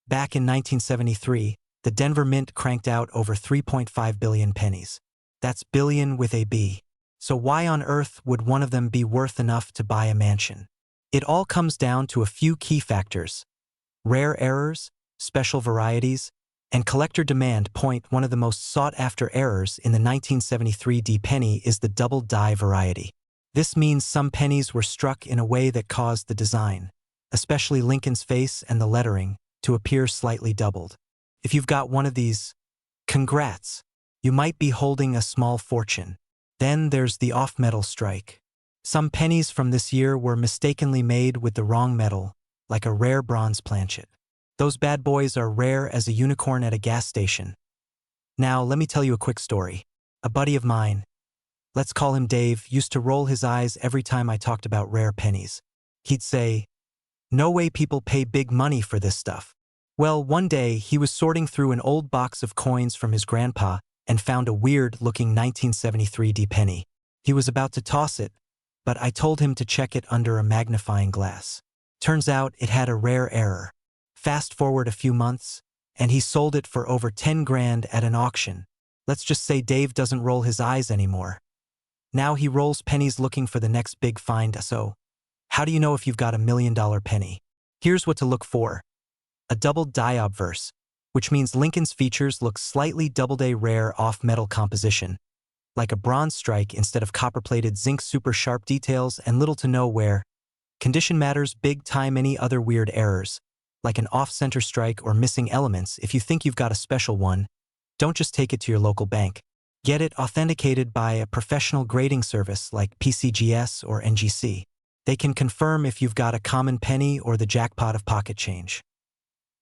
Back in 1973, the Denver Mint cranked out over 3.5 billion pennies. That's billion with a B. So why on earth would one of them be worth enough to buy a mansion? It all comes down to a few key factors. Rare errors, special varieties, and collector demand. One of the most sought-after errors in the 1973 penny is the double die variety. This means some pennies were struck in a way that caused the design, especially Lincoln's face and the lettering, to appear slightly doubled. If you've got one of these, congrats! You might be holding a small fortune. Then there's the off-metal strike. Some pennies from this year were mistakenly made with the wrong metal, like a rare bronze planchet. Those bad boys are rare as a unicorn at a gas station. Now, let me tell you a quick story. A buddy of mine, let's call him Dave, used to roll his eyes every time I talked about rare pennies. He'd say, "No way people pay big money for this stuff." Well, one day he was sorting through an old box of coins from his grandpa and found a weird-looking 1973 D penny. He was about to toss it, but I told him to check it under a magnifying glass. Turns out it had a rare error. Fast forward a few months, and he sold it for over 10 grand at an auction. Let's just say Dave doesn't roll his eyes anymore. Now he rolls pennies looking for the next big find. So, how do you know if you've got $1 million penny? Here's what to look for. A doubled die obverse, which means Lincoln's features look slightly double-day rare off-metal composition, like a bronze strike instead of copper-plated zinc super sharp details and little to no wear. Condition matters big time. Any other weird errors, like an off-center strike or missing elements. If you think you've got a special one, don't just take it to your local bank. Get it authenticated by a professional grading service like PCGS or NGC. They can confirm if you've got a common penny or the jackpot of pocket change.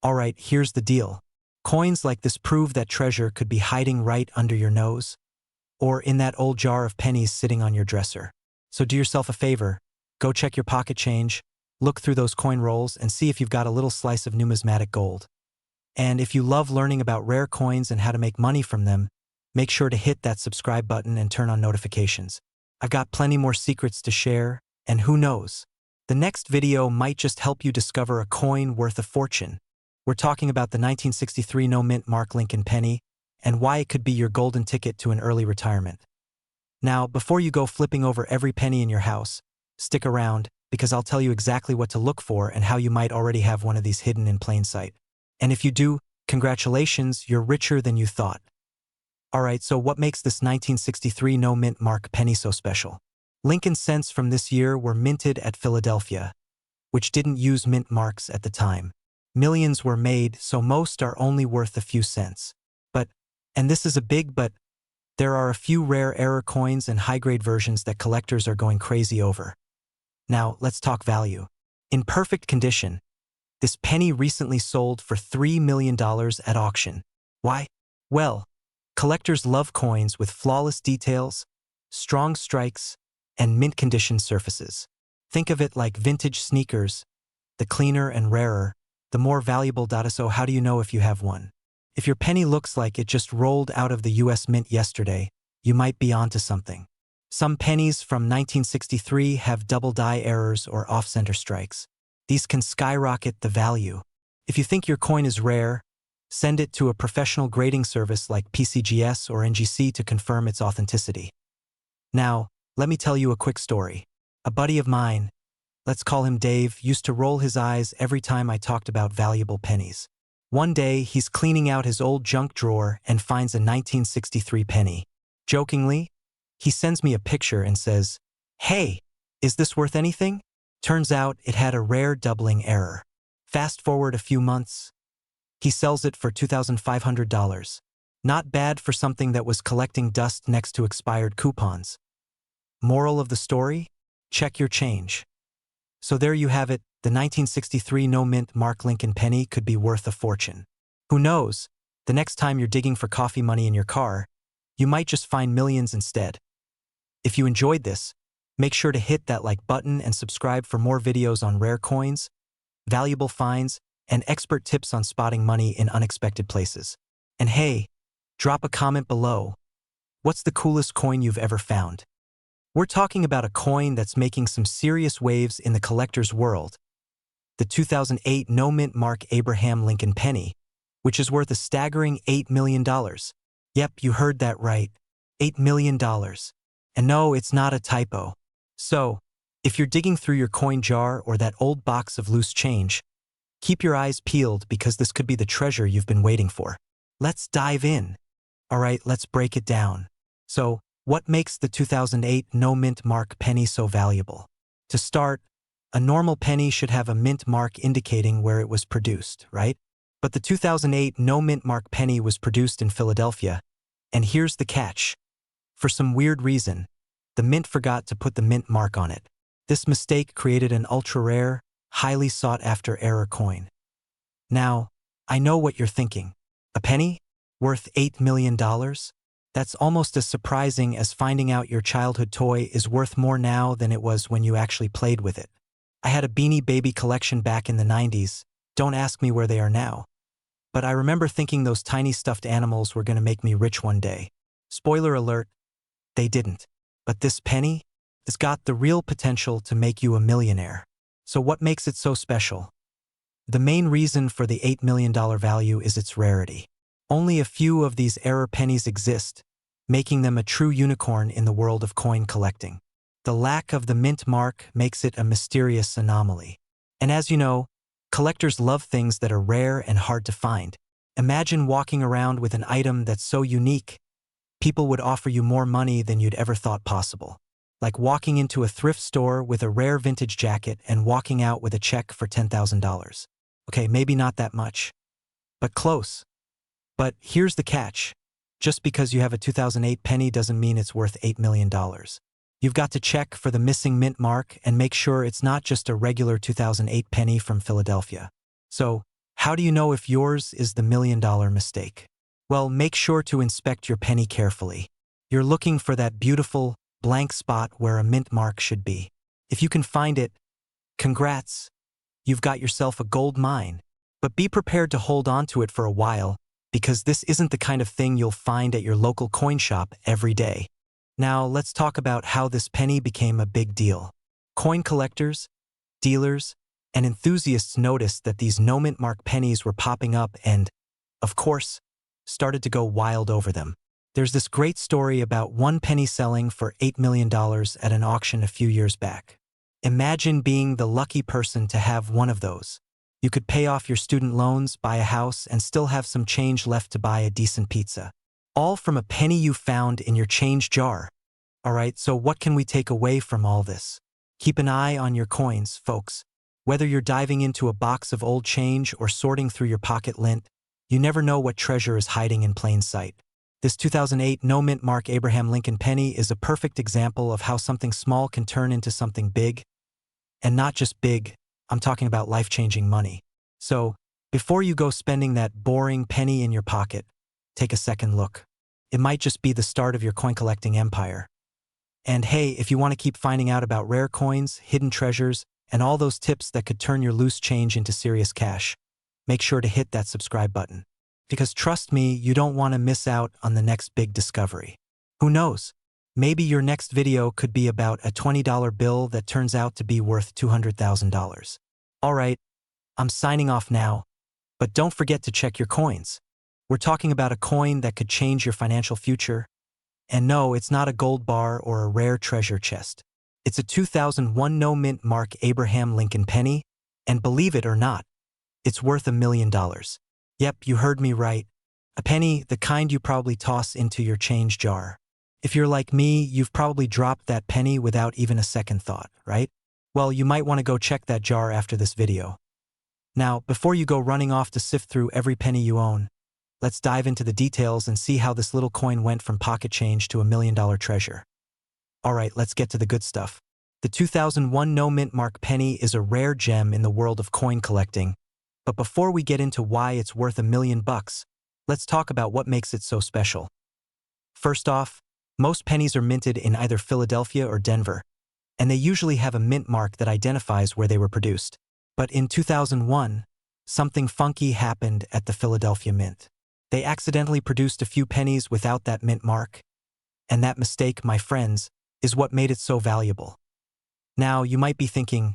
Alright, here's the deal. Coins like this prove that treasure could be hiding right under your nose, or in that old jar of pennies sitting on your dresser. So do yourself a favor, go check your pocket change, look through those coin rolls, and see if you've got a little slice of numismatic gold. And if you love learning about rare coins and how to make money from them, make sure to hit that subscribe button and turn on notifications. I've got plenty more secrets to share, and who knows, the next video might just help you discover a coin worth a fortune. We're talking about the 1963 no-mint mark Lincoln penny and why it could be your golden ticket to an early retirement. Now, before you go flipping over every penny in your house, stick around, because I'll tell you exactly what to look for and how you might already have one of these hidden in plain sight. And if you do, congratulations, you're richer than you thought. Alright, so what makes this 1963 no-mint mark penny so special? Lincoln cents from this year were minted at Philadelphia, which didn't use mint marks at the time. Millions were made, so most are only worth a few cents. But, and this is a big but, there are a few rare error coins and high-grade versions that collectors are going crazy over. Now, let's talk value. In perfect condition, this penny recently sold for $3 million at auction. Why? Well, collectors love coins with flawless details, strong strikes, and mint-condition surfaces. Think of it like vintage sneakers. The cleaner and rarer, the more valuable. So how do you know if you have one? If your penny looks like it just rolled out of the US Mint yesterday, you might be onto something. Some pennies from 1963 have double die errors or off-center strikes. These can skyrocket the value. If you think your coin is rare, send it to a professional grading service like PCGS or NGC to confirm its authenticity. Now, let me tell you a quick story. A buddy of mine, let's call him Dave, used to roll his eyes every time I talked about valuable pennies. One day, he's cleaning out his old junk drawer and finds a 1963 penny. Jokingly, he sends me a picture and says, "Hey, is this worth anything?" Turns out it had a rare doubling error. Fast forward a few months, he sells it for $2,500. Not bad for something that was collecting dust next to expired coupons. Moral of the story? Check your change. So there you have it, the 1963 no-mint mark Lincoln penny could be worth a fortune. Who knows, the next time you're digging for coffee money in your car, you might just find millions instead. If you enjoyed this, make sure to hit that like button and subscribe for more videos on rare coins, valuable finds, and expert tips on spotting money in unexpected places. And hey, drop a comment below. What's the coolest coin you've ever found? We're talking about a coin that's making some serious waves in the collector's world. The 2008 no-mint mark Abraham Lincoln penny, which is worth a staggering $8 million. Yep, you heard that right. $8 million. And no, it's not a typo. So, if you're digging through your coin jar or that old box of loose change, keep your eyes peeled because this could be the treasure you've been waiting for. Let's dive in. Alright, let's break it down. So, What makes the 2008 no mint mark penny so valuable? To start, a normal penny should have a mint mark indicating where it was produced, right? But the 2008 no mint mark penny was produced in Philadelphia, and here's the catch. For some weird reason, the mint forgot to put the mint mark on it. This mistake created an ultra-rare, highly sought-after error coin. Now, I know what you're thinking. A penny? Worth $8 million? That's almost as surprising as finding out your childhood toy is worth more now than it was when you actually played with it. I had a Beanie Baby collection back in the 90s. Don't ask me where they are now. But I remember thinking those tiny stuffed animals were going to make me rich one day. Spoiler alert, they didn't. But this penny has got the real potential to make you a millionaire. So what makes it so special? The main reason for the $8 million value is its rarity. Only a few of these error pennies exist, making them a true unicorn in the world of coin collecting. The lack of the mint mark makes it a mysterious anomaly. And as you know, collectors love things that are rare and hard to find. Imagine walking around with an item that's so unique, people would offer you more money than you'd ever thought possible. Like walking into a thrift store with a rare vintage jacket and walking out with a check for $10,000. Okay, maybe not that much, but close. But here's the catch. Just because you have a 2008 penny doesn't mean it's worth $8 million. You've got to check for the missing mint mark and make sure it's not just a regular 2008 penny from Philadelphia. So, how do you know if yours is the $1 million mistake? Well, make sure to inspect your penny carefully. You're looking for that beautiful, blank spot where a mint mark should be. If you can find it, congrats. You've got yourself a gold mine. But be prepared to hold on to it for a while, because this isn't the kind of thing you'll find at your local coin shop every day. Now, let's talk about how this penny became a big deal. Coin collectors, dealers, and enthusiasts noticed that these no mint mark pennies were popping up and, of course, started to go wild over them. There's this great story about one penny selling for $8 million at an auction a few years back. Imagine being the lucky person to have one of those. You could pay off your student loans, buy a house, and still have some change left to buy a decent pizza. All from a penny you found in your change jar. Alright, so what can we take away from all this? Keep an eye on your coins, folks. Whether you're diving into a box of old change or sorting through your pocket lint, you never know what treasure is hiding in plain sight. This 2008 no mint mark Abraham Lincoln penny is a perfect example of how something small can turn into something big. And not just big, I'm talking about life-changing money. So, before you go spending that boring penny in your pocket, take a second look. It might just be the start of your coin-collecting empire. And hey, if you want to keep finding out about rare coins, hidden treasures, and all those tips that could turn your loose change into serious cash, make sure to hit that subscribe button. Because trust me, you don't want to miss out on the next big discovery. Who knows? Maybe your next video could be about a $20 bill that turns out to be worth $200,000. Alright, I'm signing off now, but don't forget to check your coins. We're talking about a coin that could change your financial future. And no, it's not a gold bar or a rare treasure chest. It's a 2001 no mint mark Abraham Lincoln penny, and believe it or not, it's worth $1 million. Yep, you heard me right. A penny, the kind you probably toss into your change jar. If you're like me, you've probably dropped that penny without even a second thought, right? Well, you might want to go check that jar after this video. Now, before you go running off to sift through every penny you own, let's dive into the details and see how this little coin went from pocket change to $1 million treasure. Alright, let's get to the good stuff. The 2001 no mint mark penny is a rare gem in the world of coin collecting. But before we get into why it's worth $1 million, let's talk about what makes it so special. First off, most pennies are minted in either Philadelphia or Denver, and they usually have a mint mark that identifies where they were produced. But in 2001, something funky happened at the Philadelphia Mint. They accidentally produced a few pennies without that mint mark, and that mistake, my friends, is what made it so valuable. Now, you might be thinking,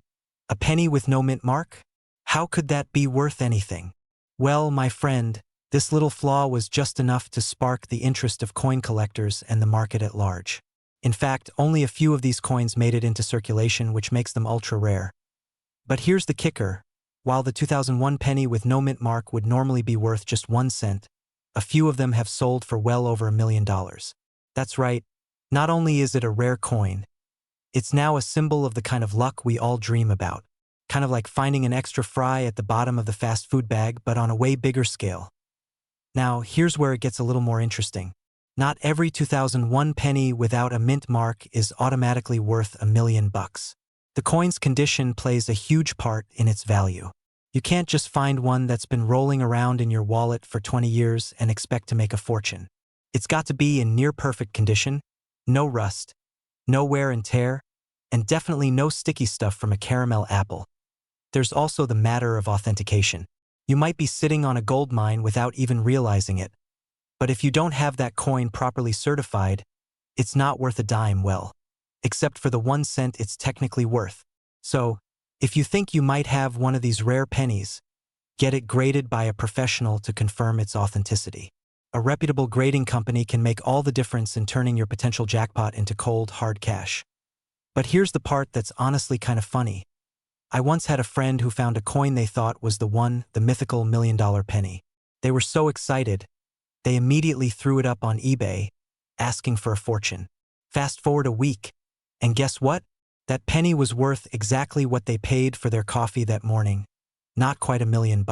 a penny with no mint mark? How could that be worth anything? Well, my friend, this little flaw was just enough to spark the interest of coin collectors and the market at large. In fact, only a few of these coins made it into circulation, which makes them ultra-rare. But here's the kicker. While the 2001 penny with no mint mark would normally be worth just 1 cent, a few of them have sold for well over $1 million. That's right, Not only is it a rare coin, it's now a symbol of the kind of luck we all dream about. Kind of like finding an extra fry at the bottom of the fast food bag, but on a way bigger scale. Now, here's where it gets a little more interesting. Not every 2001 penny without a mint mark is automatically worth $1 million. The coin's condition plays a huge part in its value. You can't just find one that's been rolling around in your wallet for 20 years and expect to make a fortune. It's got to be in near-perfect condition, no rust, no wear and tear, and definitely no sticky stuff from a caramel apple. There's also the matter of authentication. You might be sitting on a gold mine without even realizing it. But if you don't have that coin properly certified, it's not worth a dime, well, except for the 1 cent it's technically worth. So, if you think you might have one of these rare pennies, get it graded by a professional to confirm its authenticity. A reputable grading company can make all the difference in turning your potential jackpot into cold, hard cash. But here's the part that's honestly kind of funny. I once had a friend who found a coin they thought was the mythical $1 million penny. They were so excited, they immediately threw it up on eBay, asking for a fortune. Fast forward a week, and guess what? That penny was worth exactly what they paid for their coffee that morning. Not quite $1 million.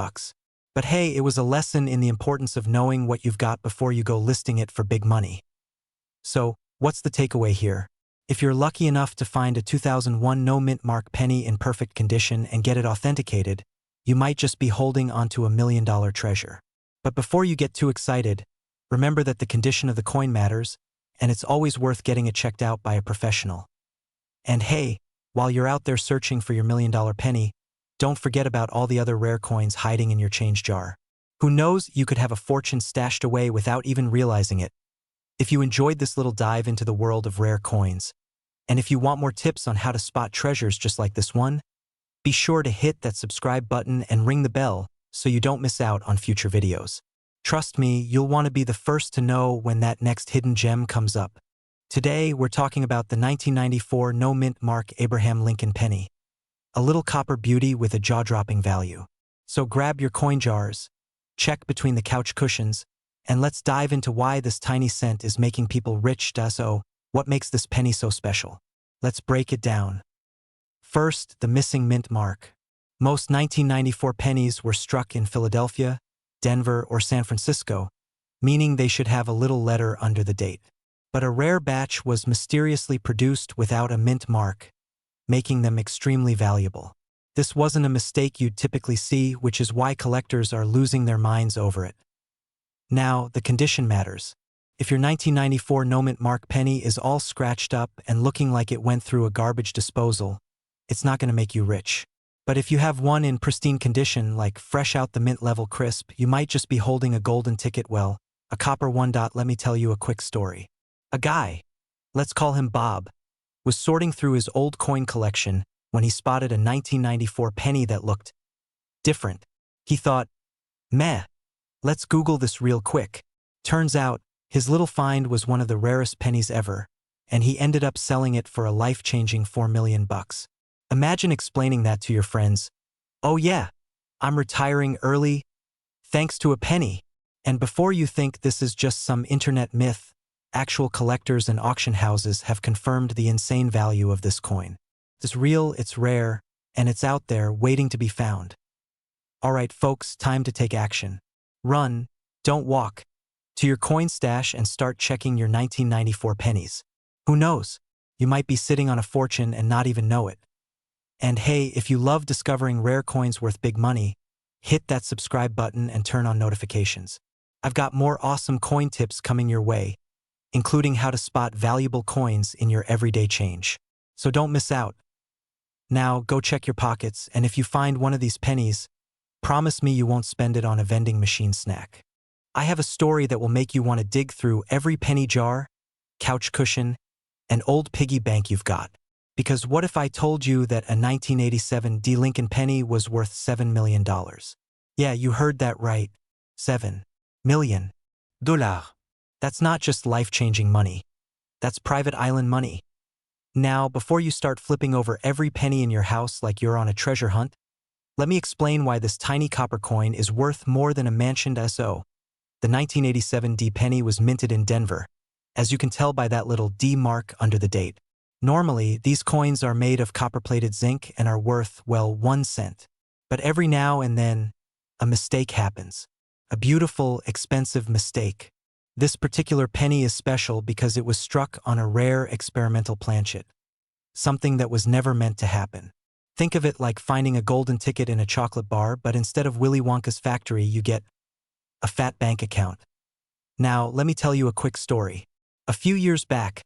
But hey, it was a lesson in the importance of knowing what you've got before you go listing it for big money. So, what's the takeaway here? If you're lucky enough to find a 2001 no-mint mark penny in perfect condition and get it authenticated, you might just be holding onto $1 million treasure. But before you get too excited, remember that the condition of the coin matters, and it's always worth getting it checked out by a professional. And hey, while you're out there searching for your $1 million penny, don't forget about all the other rare coins hiding in your change jar. Who knows, you could have a fortune stashed away without even realizing it. If you enjoyed this little dive into the world of rare coins, and if you want more tips on how to spot treasures just like this one, be sure to hit that subscribe button and ring the bell so you don't miss out on future videos. Trust me, you'll want to be the first to know when that next hidden gem comes up. Today, we're talking about the 1994 no-mint mark Abraham Lincoln penny. A little copper beauty with a jaw-dropping value. So grab your coin jars, check between the couch cushions, and let's dive into why this tiny cent is making people rich. So, what makes this penny so special? Let's break it down. First, the missing mint mark. Most 1994 pennies were struck in Philadelphia, Denver, or San Francisco, meaning they should have a little letter under the date. But a rare batch was mysteriously produced without a mint mark, making them extremely valuable. This wasn't a mistake you'd typically see, which is why collectors are losing their minds over it. Now, the condition matters. If your 1994 no-mint mark penny is all scratched up and looking like it went through a garbage disposal, it's not going to make you rich. But if you have one in pristine condition, like fresh out the mint level crisp, you might just be holding a golden ticket. Well, a copper one. Let me tell you a quick story. A guy, let's call him Bob, was sorting through his old coin collection when he spotted a 1994 penny that looked different. He thought, meh, let's Google this real quick. Turns out, his little find was one of the rarest pennies ever, and he ended up selling it for a life-changing $4 million. Imagine explaining that to your friends. Oh yeah, I'm retiring early, thanks to a penny. And before you think this is just some internet myth, actual collectors and auction houses have confirmed the insane value of this coin. It's real, it's rare, and it's out there waiting to be found. Alright folks, time to take action. Run, don't walk, to your coin stash and start checking your 1994 pennies. Who knows? You might be sitting on a fortune and not even know it. And hey, if you love discovering rare coins worth big money, hit that subscribe button and turn on notifications. I've got more awesome coin tips coming your way, including how to spot valuable coins in your everyday change. So don't miss out. Now, go check your pockets, and if you find one of these pennies, promise me you won't spend it on a vending machine snack. I have a story that will make you want to dig through every penny jar, couch cushion, and old piggy bank you've got. Because what if I told you that a 1987 D. Lincoln penny was worth $7 million? Yeah, you heard that right. $7 million. That's not just life-changing money. That's private island money. Now, before you start flipping over every penny in your house like you're on a treasure hunt, let me explain why this tiny copper coin is worth more than a mansioned SO. The 1987 D penny was minted in Denver, as you can tell by that little D mark under the date. Normally, these coins are made of copper-plated zinc and are worth, well, 1 cent. But every now and then, a mistake happens. A beautiful, expensive mistake. This particular penny is special because it was struck on a rare experimental planchet. Something that was never meant to happen. Think of it like finding a golden ticket in a chocolate bar, but instead of Willy Wonka's factory, you get a fat bank account. Now, let me tell you a quick story. A few years back,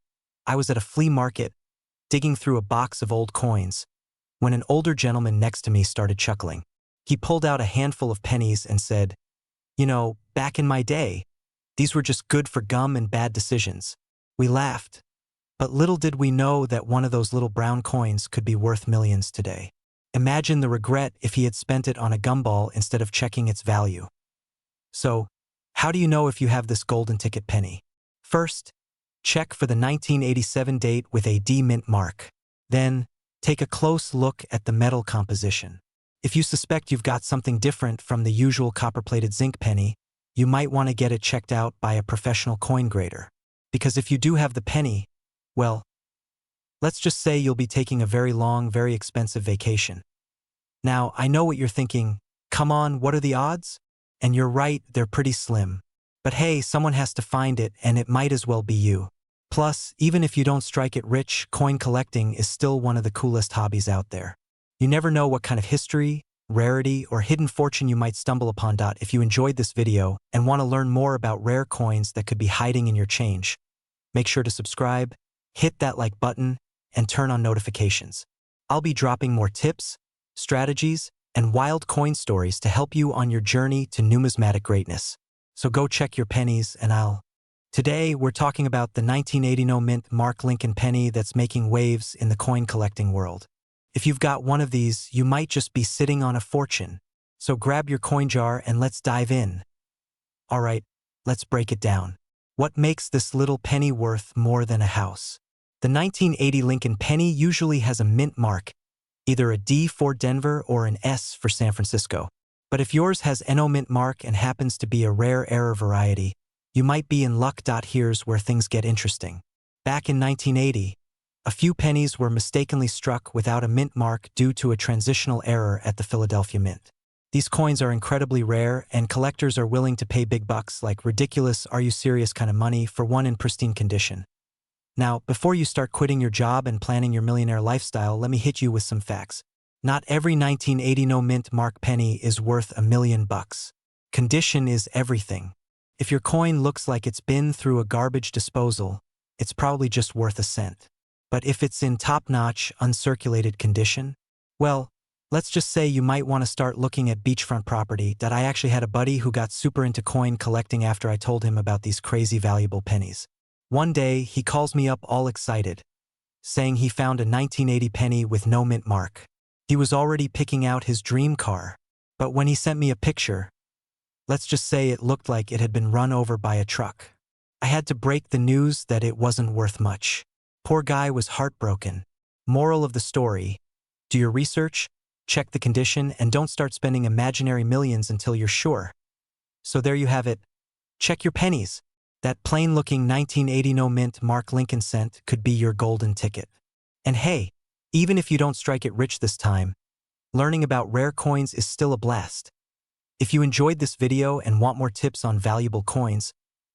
I was at a flea market, digging through a box of old coins, when an older gentleman next to me started chuckling. He pulled out a handful of pennies and said, "You know, back in my day, these were just good for gum and bad decisions." We laughed, but little did we know that one of those little brown coins could be worth millions today. Imagine the regret if he had spent it on a gumball instead of checking its value. So, how do you know if you have this golden ticket penny? First, check for the 1987 date with a D mint mark. Then, take a close look at the metal composition. If you suspect you've got something different from the usual copper-plated zinc penny, you might want to get it checked out by a professional coin grader. Because if you do have the penny, well, let's just say you'll be taking a very long, very expensive vacation. Now, I know what you're thinking. Come on, what are the odds? And you're right, they're pretty slim. But hey, someone has to find it, and it might as well be you. Plus, even if you don't strike it rich, coin collecting is still one of the coolest hobbies out there. You never know what kind of history, rarity, or hidden fortune you might stumble upon. If you enjoyed this video and want to learn more about rare coins that could be hiding in your change, make sure to subscribe, hit that like button, and turn on notifications. I'll be dropping more tips, strategies, and wild coin stories to help you on your journey to numismatic greatness. So go check your pennies and Today, we're talking about the 1980 no mint Mark Lincoln penny that's making waves in the coin collecting world. If you've got one of these, you might just be sitting on a fortune. So grab your coin jar and let's dive in. Alright, let's break it down. What makes this little penny worth more than a house? The 1980 Lincoln penny usually has a mint mark, either a D for Denver or an S for San Francisco. But if yours has NO mint mark and happens to be a rare error variety, you might be in luck. Here's where things get interesting. Back in 1980, a few pennies were mistakenly struck without a mint mark due to a transitional error at the Philadelphia Mint. These coins are incredibly rare, and collectors are willing to pay big bucks, like ridiculous, are you serious kind of money, for one in pristine condition. Now, before you start quitting your job and planning your millionaire lifestyle, let me hit you with some facts. Not every 1980 no mint mark penny is worth $1 million. Condition is everything. If your coin looks like it's been through a garbage disposal, it's probably just worth a cent. But if it's in top-notch, uncirculated condition, well, let's just say you might want to start looking at beachfront property. I actually had a buddy who got super into coin collecting after I told him about these crazy valuable pennies. One day, he calls me up all excited, saying he found a 1980 penny with no mint mark. He was already picking out his dream car. But when he sent me a picture, let's just say it looked like it had been run over by a truck. I had to break the news that it wasn't worth much. Poor guy was heartbroken. Moral of the story: do your research, check the condition, and don't start spending imaginary millions until you're sure. So there you have it. Check your pennies. That plain-looking 1980 no mint Mark Lincoln cent could be your golden ticket. And hey, even if you don't strike it rich this time, learning about rare coins is still a blast. If you enjoyed this video and want more tips on valuable coins,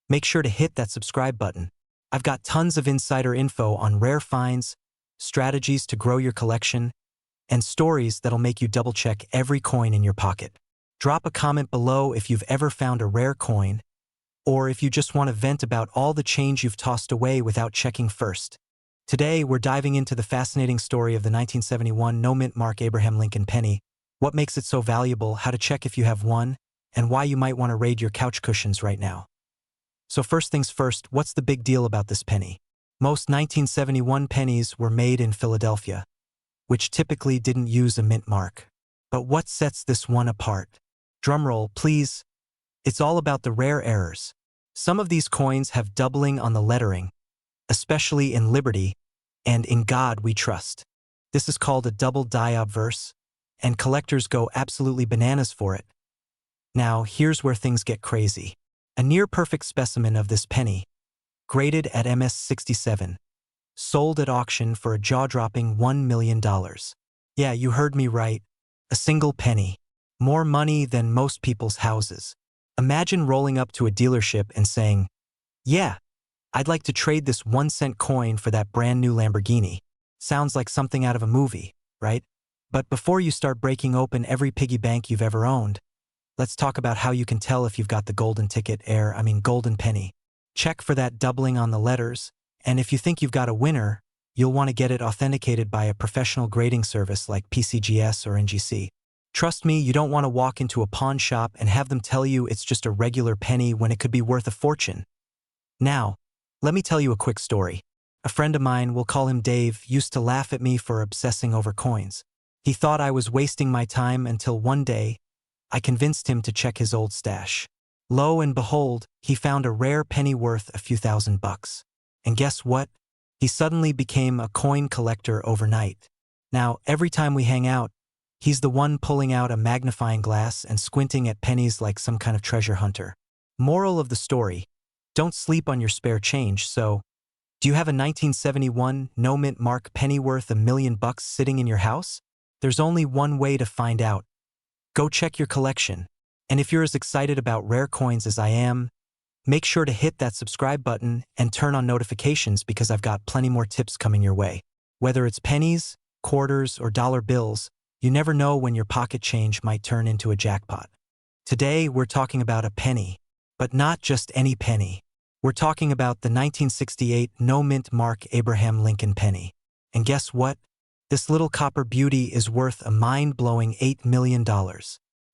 make sure to hit that subscribe button. I've got tons of insider info on rare finds, strategies to grow your collection, and stories that'll make you double-check every coin in your pocket. Drop a comment below if you've ever found a rare coin, or if you just want to vent about all the change you've tossed away without checking first. Today, we're diving into the fascinating story of the 1971 no mint mark Abraham Lincoln penny, what makes it so valuable, how to check if you have one, and why you might want to raid your couch cushions right now. So first things first, what's the big deal about this penny? Most 1971 pennies were made in Philadelphia, which typically didn't use a mint mark. But what sets this one apart? Drumroll, please. It's all about the rare errors. Some of these coins have doubling on the lettering, especially in Liberty and In God We Trust. This is called a double die obverse, and collectors go absolutely bananas for it. Now, here's where things get crazy. A near-perfect specimen of this penny, graded at MS-67. Sold at auction for a jaw-dropping $1 million. Yeah, you heard me right. A single penny. More money than most people's houses. Imagine rolling up to a dealership and saying, "Yeah, I'd like to trade this 1-cent coin for that brand new Lamborghini." Sounds like something out of a movie, right? But before you start breaking open every piggy bank you've ever owned, let's talk about how you can tell if you've got the golden ticket, golden penny. Check for that doubling on the letters, and if you think you've got a winner, you'll want to get it authenticated by a professional grading service like PCGS or NGC. Trust me, you don't want to walk into a pawn shop and have them tell you it's just a regular penny when it could be worth a fortune. Now, let me tell you a quick story. A friend of mine, we'll call him Dave, used to laugh at me for obsessing over coins. He thought I was wasting my time until one day, I convinced him to check his old stash. Lo and behold, he found a rare penny worth a few $1,000s. And guess what? He suddenly became a coin collector overnight. Now, every time we hang out, he's the one pulling out a magnifying glass and squinting at pennies like some kind of treasure hunter. Moral of the story: don't sleep on your spare change. So, do you have a 1971 no-mint mark penny worth $1 million sitting in your house? There's only one way to find out. Go check your collection. And if you're as excited about rare coins as I am, make sure to hit that subscribe button and turn on notifications because I've got plenty more tips coming your way. Whether it's pennies, quarters, or dollar bills, you never know when your pocket change might turn into a jackpot. Today, we're talking about a penny, but not just any penny. We're talking about the 1968 no-mint mark Abraham Lincoln penny. And guess what? This little copper beauty is worth a mind-blowing $8 million.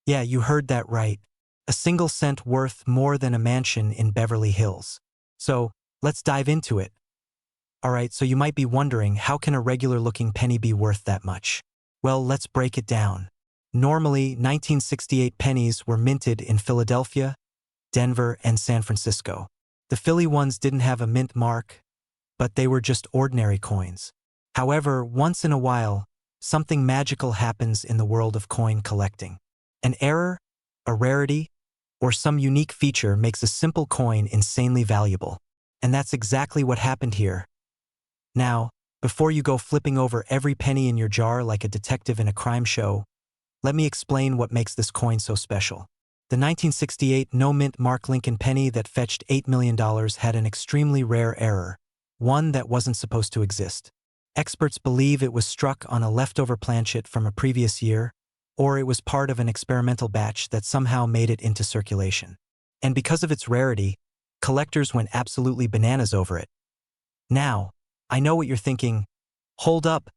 Yeah, you heard that right. A single cent worth more than a mansion in Beverly Hills. So, let's dive into it. Alright, so you might be wondering, how can a regular-looking penny be worth that much? Well, let's break it down. Normally, 1968 pennies were minted in Philadelphia, Denver, and San Francisco. The Philly ones didn't have a mint mark, but they were just ordinary coins. However, once in a while, something magical happens in the world of coin collecting. An error, a rarity, or some unique feature makes a simple coin insanely valuable. And that's exactly what happened here. Now, before you go flipping over every penny in your jar like a detective in a crime show, let me explain what makes this coin so special. The 1968 no-mint mark Lincoln penny that fetched $8 million had an extremely rare error, one that wasn't supposed to exist. Experts believe it was struck on a leftover planchet from a previous year, or it was part of an experimental batch that somehow made it into circulation. And because of its rarity, collectors went absolutely bananas over it. Now, I know what you're thinking. Hold up,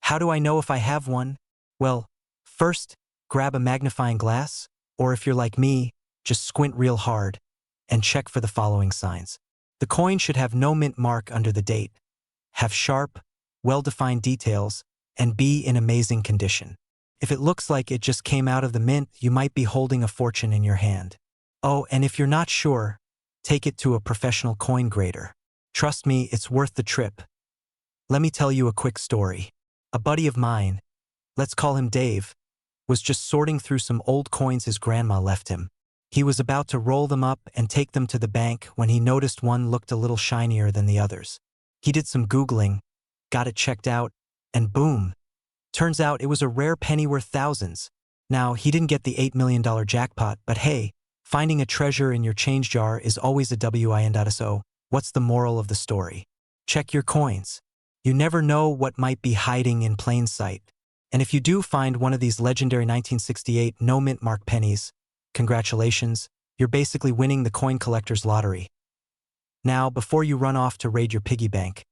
how do I know if I have one? Well, first, grab a magnifying glass, or if you're like me, just squint real hard and check for the following signs. The coin should have no mint mark under the date, have sharp, well-defined details, and be in amazing condition. If it looks like it just came out of the mint, you might be holding a fortune in your hand. Oh, and if you're not sure, take it to a professional coin grader. Trust me, it's worth the trip. Let me tell you a quick story. A buddy of mine, let's call him Dave, was just sorting through some old coins his grandma left him. He was about to roll them up and take them to the bank when he noticed one looked a little shinier than the others. He did some Googling, got it checked out, and boom! Turns out it was a rare penny worth thousands. Now, he didn't get the $8 million jackpot, but hey, finding a treasure in your change jar is always a win. So, what's the moral of the story? Check your coins. You never know what might be hiding in plain sight. And if you do find one of these legendary 1968 no-mint mark pennies, congratulations, you're basically winning the coin collector's lottery. Now, before you run off to raid your piggy bank,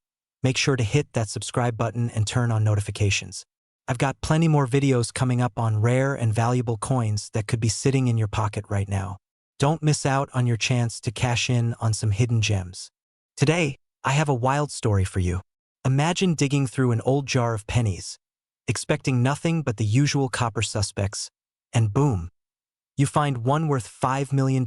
make sure to hit that subscribe button and turn on notifications. I've got plenty more videos coming up on rare and valuable coins that could be sitting in your pocket right now. Don't miss out on your chance to cash in on some hidden gems. Today, I have a wild story for you. Imagine digging through an old jar of pennies, expecting nothing but the usual copper suspects, and boom, you find one worth $5 million.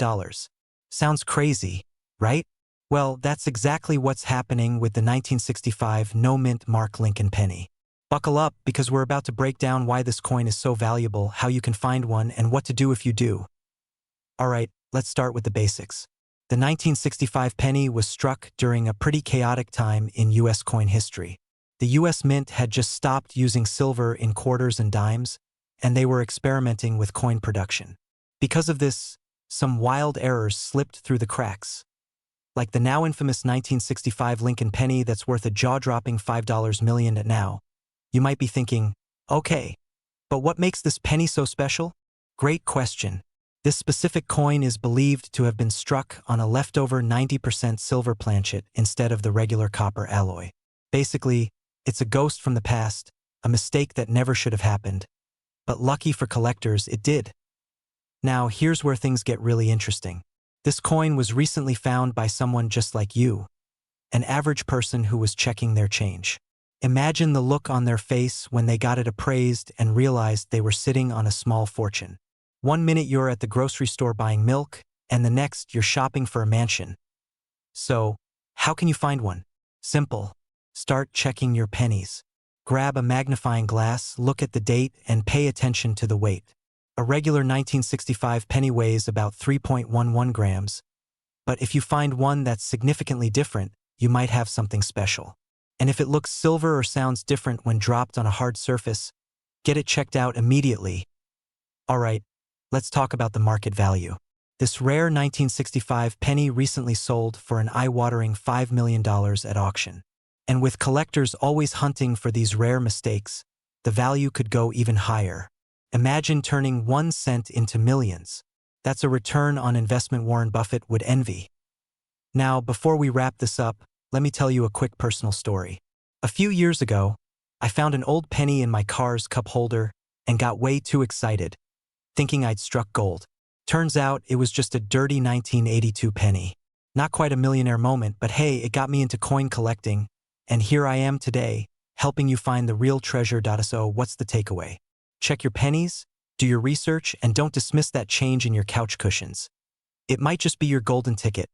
Sounds crazy, right? Well, that's exactly what's happening with the 1965 no-mint mark Lincoln penny. Buckle up because we're about to break down why this coin is so valuable, how you can find one, and what to do if you do. Alright, let's start with the basics. The 1965 penny was struck during a pretty chaotic time in U.S. coin history. The U.S. Mint had just stopped using silver in quarters and dimes, and they were experimenting with coin production. Because of this, some wild errors slipped through the cracks. Like the now infamous 1965 Lincoln penny that's worth a jaw-dropping $5 million now. You might be thinking, okay, but what makes this penny so special? Great question. This specific coin is believed to have been struck on a leftover 90% silver planchet instead of the regular copper alloy. Basically, it's a ghost from the past, a mistake that never should have happened. But lucky for collectors, it did. Now, here's where things get really interesting. This coin was recently found by someone just like you, an average person who was checking their change. Imagine the look on their face when they got it appraised and realized they were sitting on a small fortune. One minute you're at the grocery store buying milk, and the next you're shopping for a mansion. So, how can you find one? Simple. Start checking your pennies. Grab a magnifying glass, look at the date, and pay attention to the weight. A regular 1965 penny weighs about 3.11 grams, but if you find one that's significantly different, you might have something special. And if it looks silver or sounds different when dropped on a hard surface, get it checked out immediately. Alright, let's talk about the market value. This rare 1965 penny recently sold for an eye-watering $5 million at auction. And with collectors always hunting for these rare mistakes, the value could go even higher. Imagine turning 1 cent into millions. That's a return on investment Warren Buffett would envy. Now, before we wrap this up, let me tell you a quick personal story. A few years ago, I found an old penny in my car's cup holder and got way too excited, thinking I'd struck gold. Turns out it was just a dirty 1982 penny. Not quite a millionaire moment, but hey, it got me into coin collecting, and here I am today, helping you find the real treasure. So what's the takeaway? Check your pennies, do your research, and don't dismiss that change in your couch cushions. It might just be your golden ticket.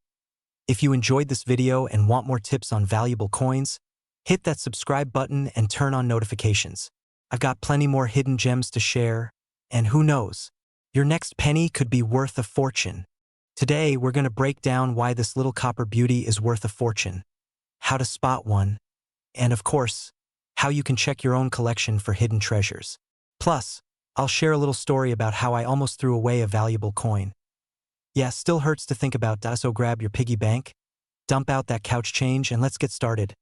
If you enjoyed this video and want more tips on valuable coins, hit that subscribe button and turn on notifications. I've got plenty more hidden gems to share, and who knows, your next penny could be worth a fortune. Today, we're going to break down why this little copper beauty is worth a fortune, how to spot one, and of course, how you can check your own collection for hidden treasures. Plus, I'll share a little story about how I almost threw away a valuable coin. Yeah, still hurts to think about, so grab your piggy bank, dump out that couch change, and let's get started.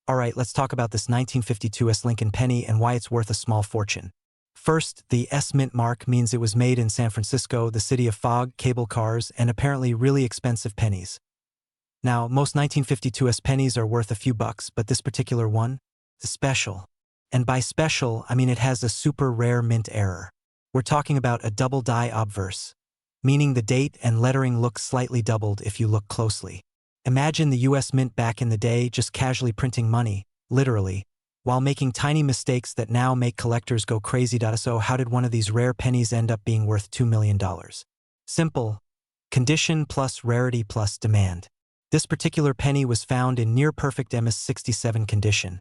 Alright, let's talk about this 1952 Lincoln penny and why it's worth a small fortune. First, the S mint mark means it was made in San Francisco, the city of fog, cable cars, and apparently really expensive pennies. Now, most 1952 pennies are worth a few bucks, but this particular one is special. And by special, I mean it has a super rare mint error. We're talking about a double die obverse, meaning the date and lettering look slightly doubled if you look closely. Imagine the US Mint back in the day just casually printing money, literally, while making tiny mistakes that now make collectors go crazy. So how did one of these rare pennies end up being worth $2 million? Simple. Condition plus rarity plus demand. This particular penny was found in near-perfect MS-67 condition,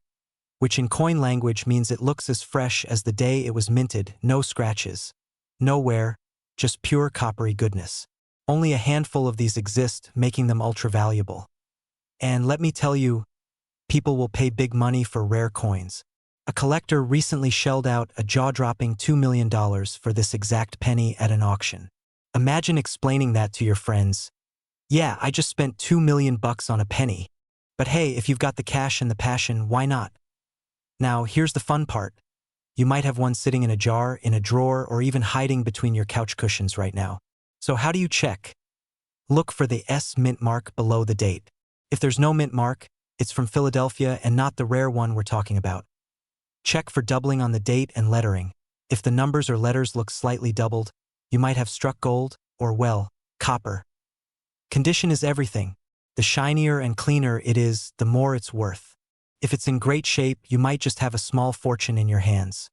which in coin language means it looks as fresh as the day it was minted, no scratches, no wear, just pure coppery goodness. Only a handful of these exist, making them ultra-valuable. And let me tell you, people will pay big money for rare coins. A collector recently shelled out a jaw-dropping $2 million for this exact penny at an auction. Imagine explaining that to your friends. Yeah, I just spent $2 million on a penny. But hey, if you've got the cash and the passion, why not? Now, here's the fun part. You might have one sitting in a jar, in a drawer, or even hiding between your couch cushions right now. So how do you check? Look for the S mint mark below the date. If there's no mint mark, it's from Philadelphia and not the rare one we're talking about. Check for doubling on the date and lettering. If the numbers or letters look slightly doubled, you might have struck gold, or well, copper. Condition is everything. The shinier and cleaner it is, the more it's worth. If it's in great shape, you might just have a small fortune in your hands.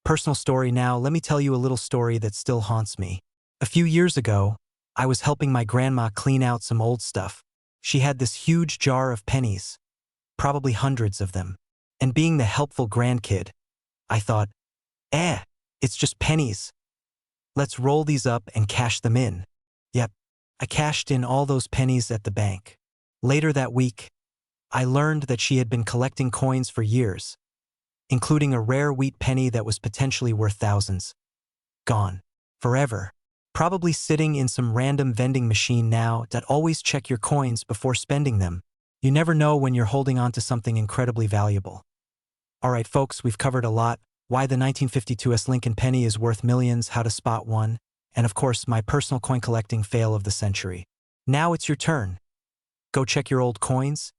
Personal story now, let me tell you a little story that still haunts me. A few years ago, I was helping my grandma clean out some old stuff. She had this huge jar of pennies, probably hundreds of them. And being the helpful grandkid, I thought, it's just pennies. Let's roll these up and cash them in. Yep, I cashed in all those pennies at the bank. Later that week, I learned that she had been collecting coins for years, including a rare wheat penny that was potentially worth thousands. Gone. Forever. Probably sitting in some random vending machine now that always check your coins before spending them. You never know when you're holding on to something incredibly valuable. Alright folks, we've covered a lot. Why the 1952 Lincoln penny is worth millions, how to spot one, and of course my personal coin collecting fail of the century. Now it's your turn. Go check your old coins,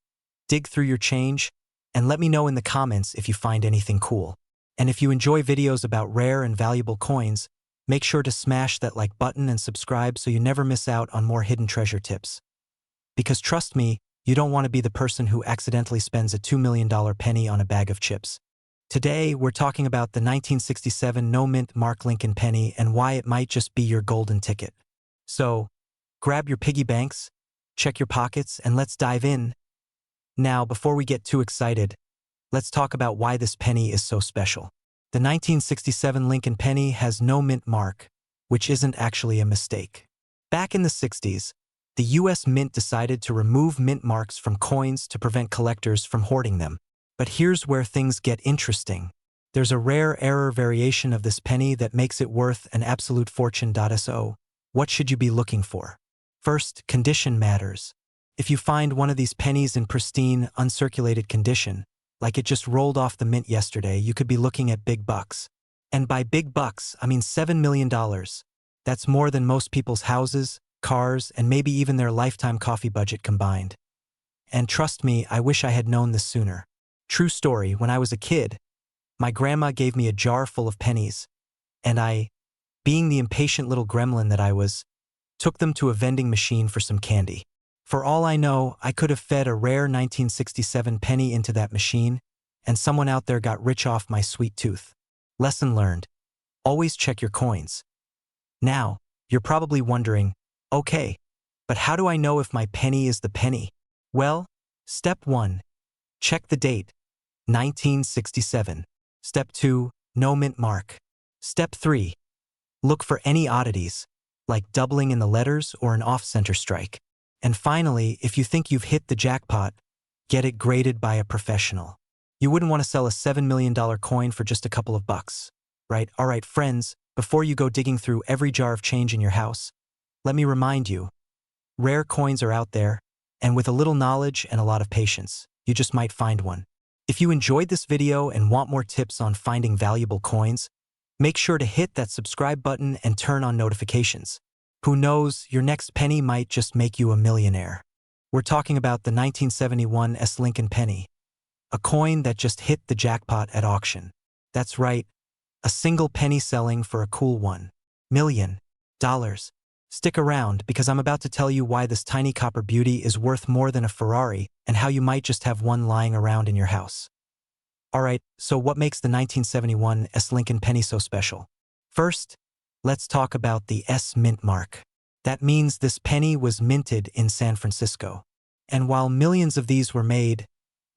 dig through your change, and let me know in the comments if you find anything cool. And if you enjoy videos about rare and valuable coins, make sure to smash that like button and subscribe so you never miss out on more hidden treasure tips. Because trust me, you don't want to be the person who accidentally spends a $2 million penny on a bag of chips. Today, we're talking about the 1967 no-mint Mark Lincoln penny and why it might just be your golden ticket. So, grab your piggy banks, check your pockets, and let's dive in. Now, before we get too excited, let's talk about why this penny is so special. The 1967 Lincoln penny has no mint mark, which isn't actually a mistake. Back in the 60s, the US Mint decided to remove mint marks from coins to prevent collectors from hoarding them. But here's where things get interesting. There's a rare error variation of this penny that makes it worth an absolute fortune. So, what should you be looking for? First, condition matters. If you find one of these pennies in pristine, uncirculated condition, like it just rolled off the mint yesterday, you could be looking at big bucks. And by big bucks, I mean $7 million. That's more than most people's houses, cars, and maybe even their lifetime coffee budget combined. And trust me, I wish I had known this sooner. True story, when I was a kid, my grandma gave me a jar full of pennies, and I, being the impatient little gremlin that I was, took them to a vending machine for some candy. For all I know, I could have fed a rare 1967 penny into that machine, and someone out there got rich off my sweet tooth. Lesson learned. Always check your coins. Now, you're probably wondering, okay, but how do I know if my penny is the penny? Well, step 1. Check the date. 1967. Step 2. No mint mark. Step 3. Look for any oddities, like doubling in the letters or an off-center strike. And finally, if you think you've hit the jackpot, get it graded by a professional. You wouldn't want to sell a $7 million coin for just a couple of bucks, right? Alright friends, before you go digging through every jar of change in your house, let me remind you, rare coins are out there, and with a little knowledge and a lot of patience, you just might find one. If you enjoyed this video and want more tips on finding valuable coins, make sure to hit that subscribe button and turn on notifications. Who knows, your next penny might just make you a millionaire. We're talking about the 1971 Lincoln penny, a coin that just hit the jackpot at auction. That's right, a single penny selling for a cool $1 million. Stick around because I'm about to tell you why this tiny copper beauty is worth more than a Ferrari and how you might just have one lying around in your house. Alright, so what makes the 1971 Lincoln penny so special? First, let's talk about the S mint mark. That means this penny was minted in San Francisco. And while millions of these were made,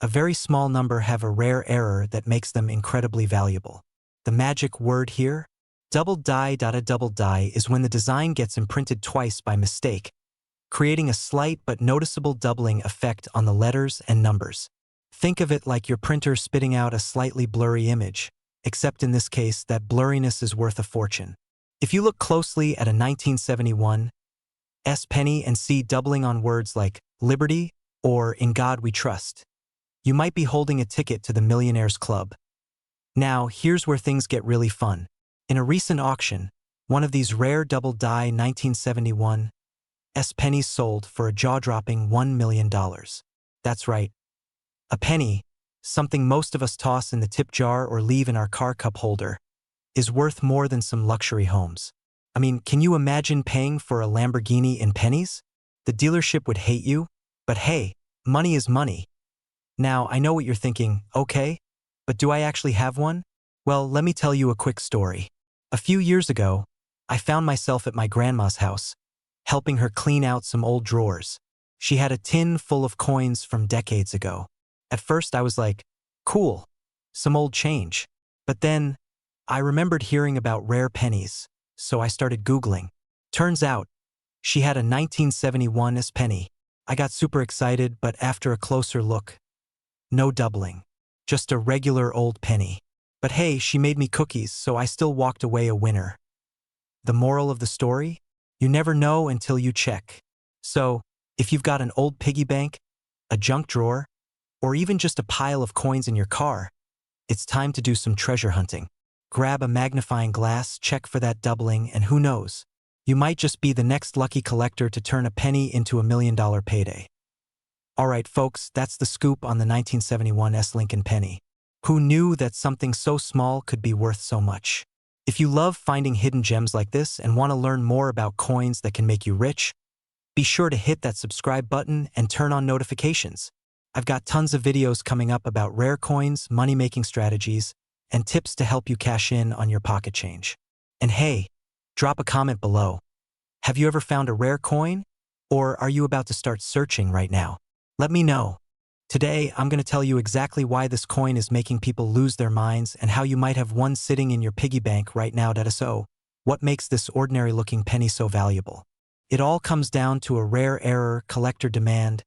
a very small number have a rare error that makes them incredibly valuable. The magic word here? Double die. A double die is when the design gets imprinted twice by mistake, creating a slight but noticeable doubling effect on the letters and numbers. Think of it like your printer spitting out a slightly blurry image, except in this case that blurriness is worth a fortune. If you look closely at a 1971 S penny and see doubling on words like liberty or in God we trust, you might be holding a ticket to the Millionaires Club. Now, here's where things get really fun. In a recent auction, one of these rare double die 1971 S pennies sold for a jaw-dropping $1 million. That's right. A penny, something most of us toss in the tip jar or leave in our car cup holder, is worth more than some luxury homes. I mean, can you imagine paying for a Lamborghini in pennies? The dealership would hate you, but hey, money is money. Now, I know what you're thinking, okay, but do I actually have one? Well, let me tell you a quick story. A few years ago, I found myself at my grandma's house, helping her clean out some old drawers. She had a tin full of coins from decades ago. At first, I was like, cool, some old change. But then, I remembered hearing about rare pennies, so I started Googling. Turns out, She had a 1971 penny. I got super excited, but after a closer look, no doubling. Just a regular old penny. But hey, she made me cookies, so I still walked away a winner. The moral of the story? You never know until you check. So, if you've got an old piggy bank, a junk drawer, or even just a pile of coins in your car, it's time to do some treasure hunting. Grab a magnifying glass, check for that doubling, and who knows? You might just be the next lucky collector to turn a penny into a $1 million payday. Alright folks, that's the scoop on the 1971 Lincoln penny. Who knew that something so small could be worth so much? If you love finding hidden gems like this and want to learn more about coins that can make you rich, be sure to hit that subscribe button and turn on notifications. I've got tons of videos coming up about rare coins, money-making strategies, and tips to help you cash in on your pocket change. And hey, drop a comment below. Have you ever found a rare coin? Or are you about to start searching right now? Let me know. Today, I'm going to tell you exactly why this coin is making people lose their minds and how you might have one sitting in your piggy bank right now. So, what makes this ordinary-looking penny so valuable? It all comes down to a rare error, collector demand,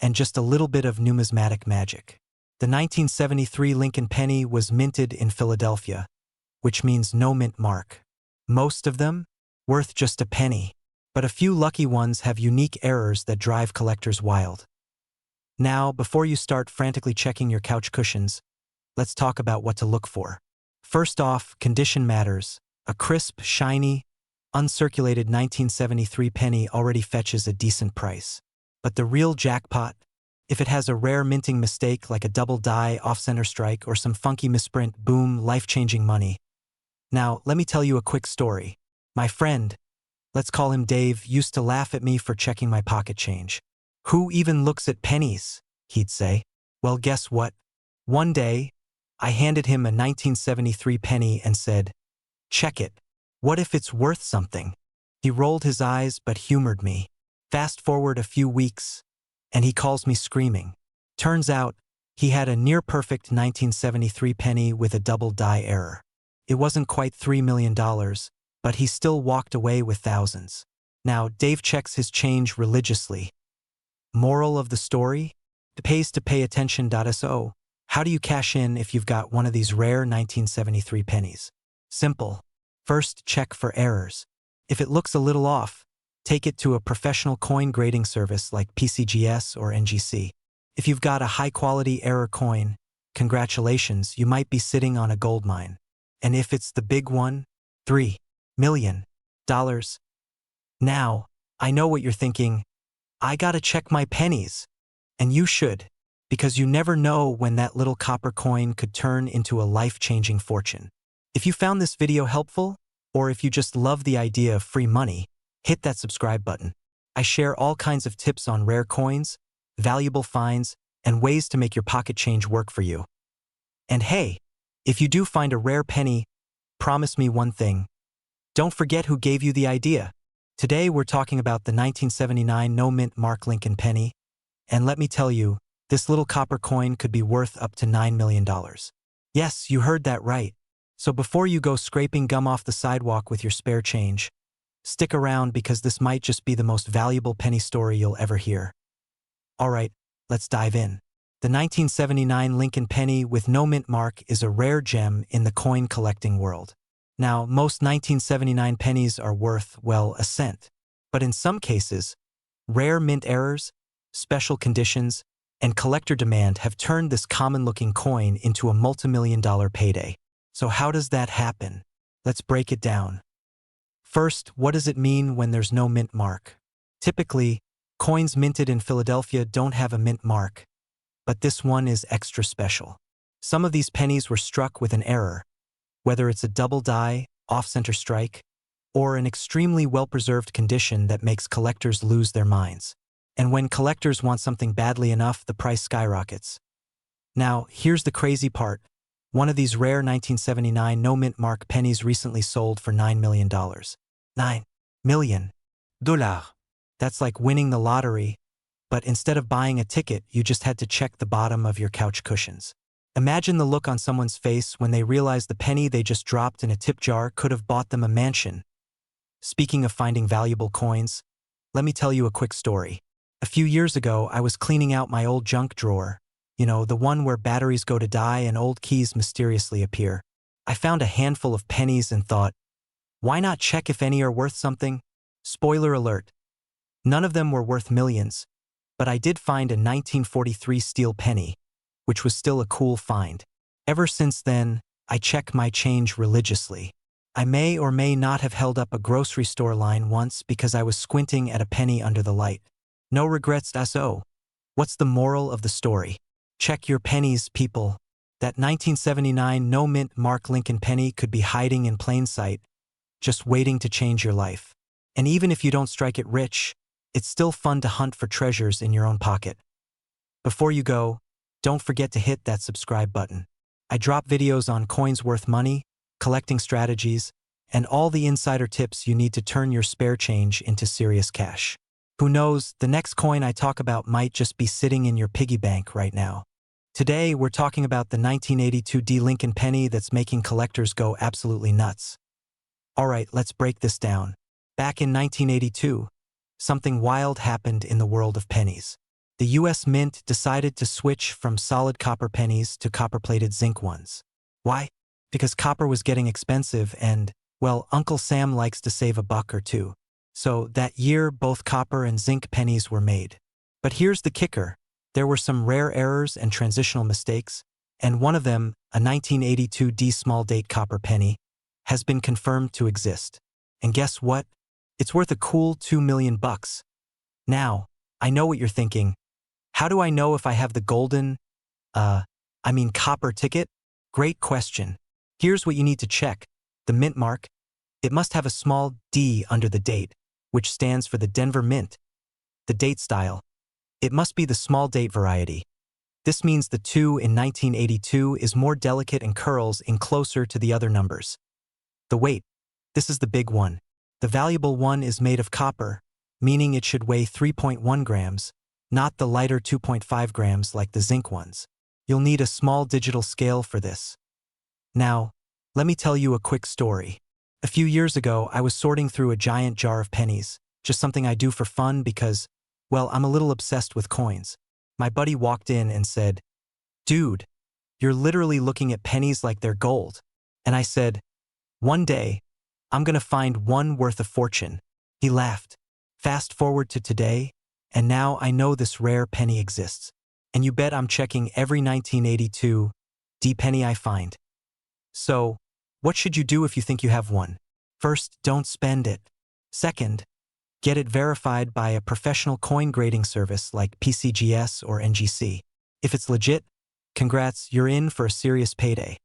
and just a little bit of numismatic magic. The 1973 Lincoln penny was minted in Philadelphia, which means no mint mark. Most of them worth just a penny, but a few lucky ones have unique errors that drive collectors wild. Now, before you start frantically checking your couch cushions, let's talk about what to look for. First off, condition matters. A crisp, shiny, uncirculated 1973 penny already fetches a decent price. But the real jackpot? If it has a rare minting mistake like a double die, off-center strike, or some funky misprint, boom, life-changing money. Now, let me tell you a quick story. My friend, let's call him Dave, used to laugh at me for checking my pocket change. "Who even looks at pennies?" he'd say. Well, guess what? One day, I handed him a 1973 penny and said, "Check it. What if it's worth something?" He rolled his eyes but humored me. Fast forward a few weeks, and he calls me screaming. Turns out, he had a near-perfect 1973 penny with a double die error. It wasn't quite $3 million, but he still walked away with thousands. Now, Dave checks his change religiously. Moral of the story? It pays to pay attention. So, how do you cash in if you've got one of these rare 1973 pennies? Simple. First, check for errors. If it looks a little off, take it to a professional coin grading service like PCGS or NGC. If you've got a high-quality error coin, congratulations, you might be sitting on a gold mine. And if it's the big one, $3 million. Now, I know what you're thinking. I gotta check my pennies. And you should, because you never know when that little copper coin could turn into a life-changing fortune. If you found this video helpful, or if you just love the idea of free money, hit that subscribe button. I share all kinds of tips on rare coins, valuable finds, and ways to make your pocket change work for you. And hey, if you do find a rare penny, promise me one thing. Don't forget who gave you the idea. Today we're talking about the 1979 no-mint mark Lincoln penny, and let me tell you, this little copper coin could be worth up to $9 million. Yes, you heard that right. So before you go scraping gum off the sidewalk with your spare change, stick around because this might just be the most valuable penny story you'll ever hear. Alright, let's dive in. The 1979 Lincoln penny with no mint mark is a rare gem in the coin collecting world. Now, most 1979 pennies are worth, well, a cent. But in some cases, rare mint errors, special conditions, and collector demand have turned this common-looking coin into a multi-million-dollar payday. So how does that happen? Let's break it down. First, what does it mean when there's no mint mark? Typically, coins minted in Philadelphia don't have a mint mark, but this one is extra special. Some of these pennies were struck with an error, whether it's a double die, off-center strike, or an extremely well-preserved condition that makes collectors lose their minds. And when collectors want something badly enough, the price skyrockets. Now, here's the crazy part. One of these rare 1979 no-mint mark pennies recently sold for $9 million. $9 million. That's like winning the lottery, but instead of buying a ticket, you just had to check the bottom of your couch cushions. Imagine the look on someone's face when they realize the penny they just dropped in a tip jar could have bought them a mansion. Speaking of finding valuable coins, let me tell you a quick story. A few years ago, I was cleaning out my old junk drawer. You know, the one where batteries go to die and old keys mysteriously appear. I found a handful of pennies and thought, why not check if any are worth something? Spoiler alert. None of them were worth millions, but I did find a 1943 steel penny, which was still a cool find. Ever since then, I check my change religiously. I may or may not have held up a grocery store line once because I was squinting at a penny under the light. No regrets, so. What's the moral of the story? Check your pennies, people. That 1979 no-mint Mark Lincoln penny could be hiding in plain sight, just waiting to change your life. And even if you don't strike it rich, it's still fun to hunt for treasures in your own pocket. Before you go, don't forget to hit that subscribe button. I drop videos on coins worth money, collecting strategies, and all the insider tips you need to turn your spare change into serious cash. Who knows, the next coin I talk about might just be sitting in your piggy bank right now. Today, we're talking about the 1982 D Lincoln penny that's making collectors go absolutely nuts. Alright, let's break this down. Back in 1982, something wild happened in the world of pennies. The US Mint decided to switch from solid copper pennies to copper-plated zinc ones. Why? Because copper was getting expensive and, well, Uncle Sam likes to save a buck or two. So that year, both copper and zinc pennies were made. But here's the kicker. There were some rare errors and transitional mistakes, and one of them, a 1982 D small date copper penny, has been confirmed to exist. And guess what? It's worth a cool $2 million. Now, I know what you're thinking. How do I know if I have the golden, copper ticket? Great question. Here's what you need to check. The mint mark. It must have a small D under the date, which stands for the Denver Mint. The date style. It must be the small date variety. This means the 2 in 1982 is more delicate and curls in closer to the other numbers. The weight. This is the big one. The valuable one is made of copper, meaning it should weigh 3.1 grams, not the lighter 2.5 grams like the zinc ones. You'll need a small digital scale for this. Now, let me tell you a quick story. A few years ago, I was sorting through a giant jar of pennies, just something I do for fun because, well, I'm a little obsessed with coins. My buddy walked in and said, "Dude, you're literally looking at pennies like they're gold." And I said, "One day, I'm gonna find one worth a fortune." He laughed. Fast forward to today, and now I know this rare penny exists. And you bet I'm checking every 1982 D penny I find. So, what should you do if you think you have one? First, don't spend it. Second, get it verified by a professional coin grading service like PCGS or NGC. If it's legit, congrats, you're in for a serious payday.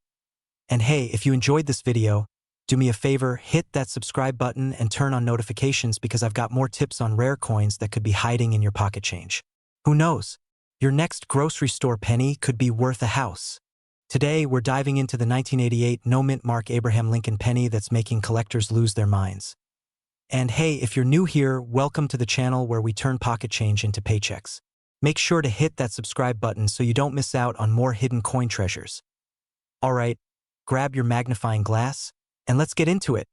And hey, if you enjoyed this video, do me a favor, hit that subscribe button and turn on notifications because I've got more tips on rare coins that could be hiding in your pocket change. Who knows? Your next grocery store penny could be worth a house. Today, we're diving into the 1988 no-mint Mark Abraham Lincoln penny that's making collectors lose their minds. And hey, if you're new here, welcome to the channel where we turn pocket change into paychecks. Make sure to hit that subscribe button so you don't miss out on more hidden coin treasures. Alright, grab your magnifying glass, and let's get into it.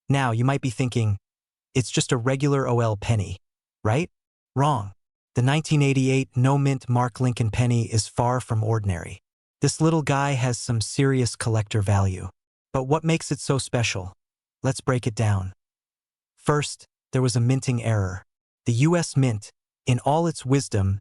Now, you might be thinking, it's just a regular OL penny, right? Wrong. The 1988 no-mint Mark Lincoln penny is far from ordinary. This little guy has some serious collector value. But what makes it so special? Let's break it down. First, there was a minting error. The US Mint, in all its wisdom,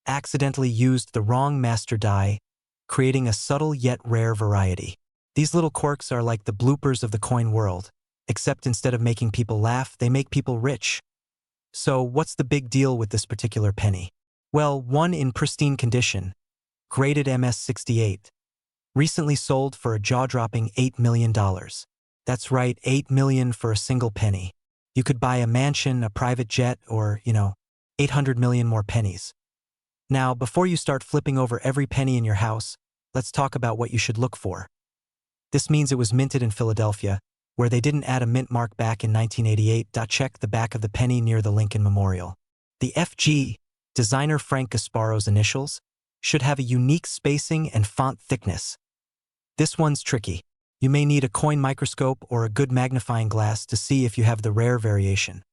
accidentally used the wrong master die, creating a subtle yet rare variety. These little quirks are like the bloopers of the coin world, except instead of making people laugh, they make people rich. So what's the big deal with this particular penny? Well, one in pristine condition, graded MS-68, recently sold for a jaw-dropping $8 million. That's right, $8 million for a single penny. You could buy a mansion, a private jet, or, 800 million more pennies. Now, before you start flipping over every penny in your house, let's talk about what you should look for. This means it was minted in Philadelphia, where they didn't add a mint mark back in 1988. Check the back of the penny near the Lincoln Memorial. The FG, designer Frank Gasparo's initials, should have a unique spacing and font thickness. This one's tricky. You may need a coin microscope or a good magnifying glass to see if you have the rare variation.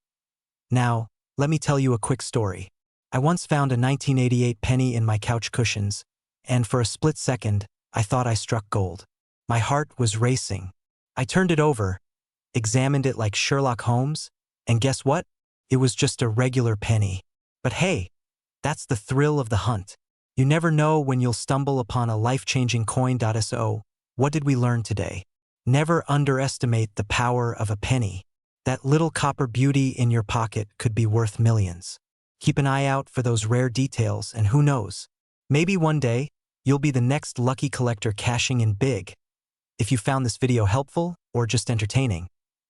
Now, Let me tell you a quick story. I once found a 1988 penny in my couch cushions, and for a split second, I thought I struck gold. My heart was racing. I turned it over, examined it like Sherlock Holmes, and guess what? It was just a regular penny. But hey, that's the thrill of the hunt. You never know when you'll stumble upon a life-changing coin. So, what did we learn today? Never underestimate the power of a penny. That little copper beauty in your pocket could be worth millions. Keep an eye out for those rare details, and who knows? Maybe one day, you'll be the next lucky collector cashing in big. If you found this video helpful or just entertaining,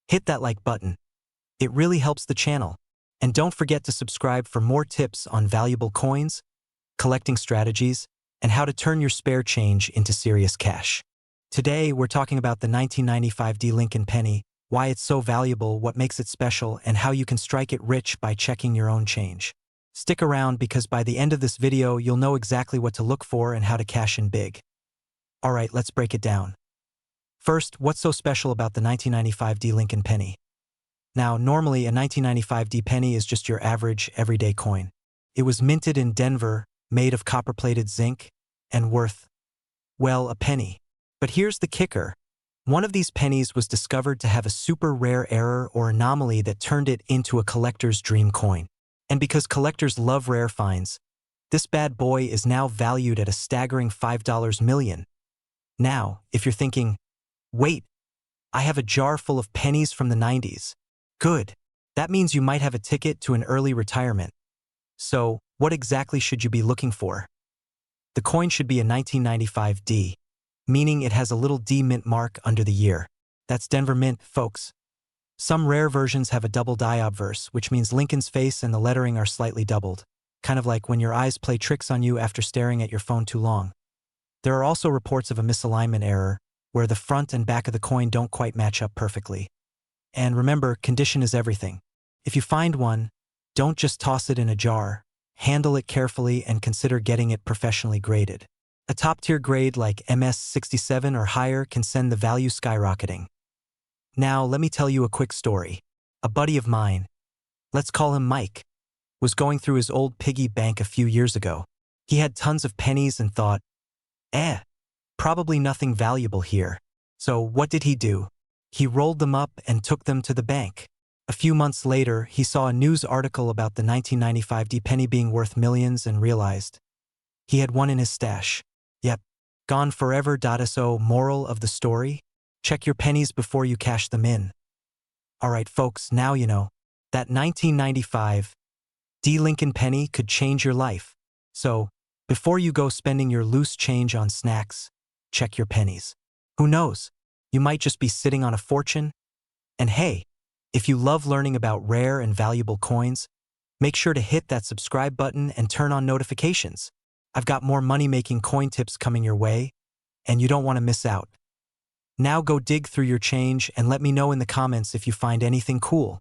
hit that like button. It really helps the channel. And don't forget to subscribe for more tips on valuable coins, collecting strategies, and how to turn your spare change into serious cash. Today, we're talking about the 1995 D Lincoln penny, why it's so valuable, what makes it special, and how you can strike it rich by checking your own change. Stick around because by the end of this video, you'll know exactly what to look for and how to cash in big. Alright, let's break it down. First, what's so special about the 1995 D Lincoln penny? Now, normally a 1995 D penny is just your average, everyday coin. It was minted in Denver, made of copper-plated zinc, and worth, well, a penny. But here's the kicker. One of these pennies was discovered to have a super rare error or anomaly that turned it into a collector's dream coin. And because collectors love rare finds, this bad boy is now valued at a staggering $5 million. Now, if you're thinking, wait, I have a jar full of pennies from the 90s. Good. That means you might have a ticket to an early retirement. So, what exactly should you be looking for? The coin should be a 1995 D, meaning it has a little D mint mark under the year. That's Denver Mint, folks. Some rare versions have a double die obverse, which means Lincoln's face and the lettering are slightly doubled, kind of like when your eyes play tricks on you after staring at your phone too long. There are also reports of a misalignment error, where the front and back of the coin don't quite match up perfectly. And remember, condition is everything. If you find one, don't just toss it in a jar. Handle it carefully and consider getting it professionally graded. A top-tier grade like MS-67 or higher can send the value skyrocketing. Now, let me tell you a quick story. A buddy of mine, let's call him Mike, was going through his old piggy bank a few years ago. He had tons of pennies and thought, probably nothing valuable here. So what did he do? He rolled them up and took them to the bank. A few months later, he saw a news article about the 1995 D penny being worth millions and realized he had one in his stash. Yep, gone forever. So, moral of the story? Check your pennies before you cash them in. Alright folks, now you know. That 1995 D Lincoln penny could change your life. So, before you go spending your loose change on snacks, check your pennies. Who knows? You might just be sitting on a fortune. And hey, if you love learning about rare and valuable coins, make sure to hit that subscribe button and turn on notifications. I've got more money-making coin tips coming your way, and you don't want to miss out. Now go dig through your change and let me know in the comments if you find anything cool.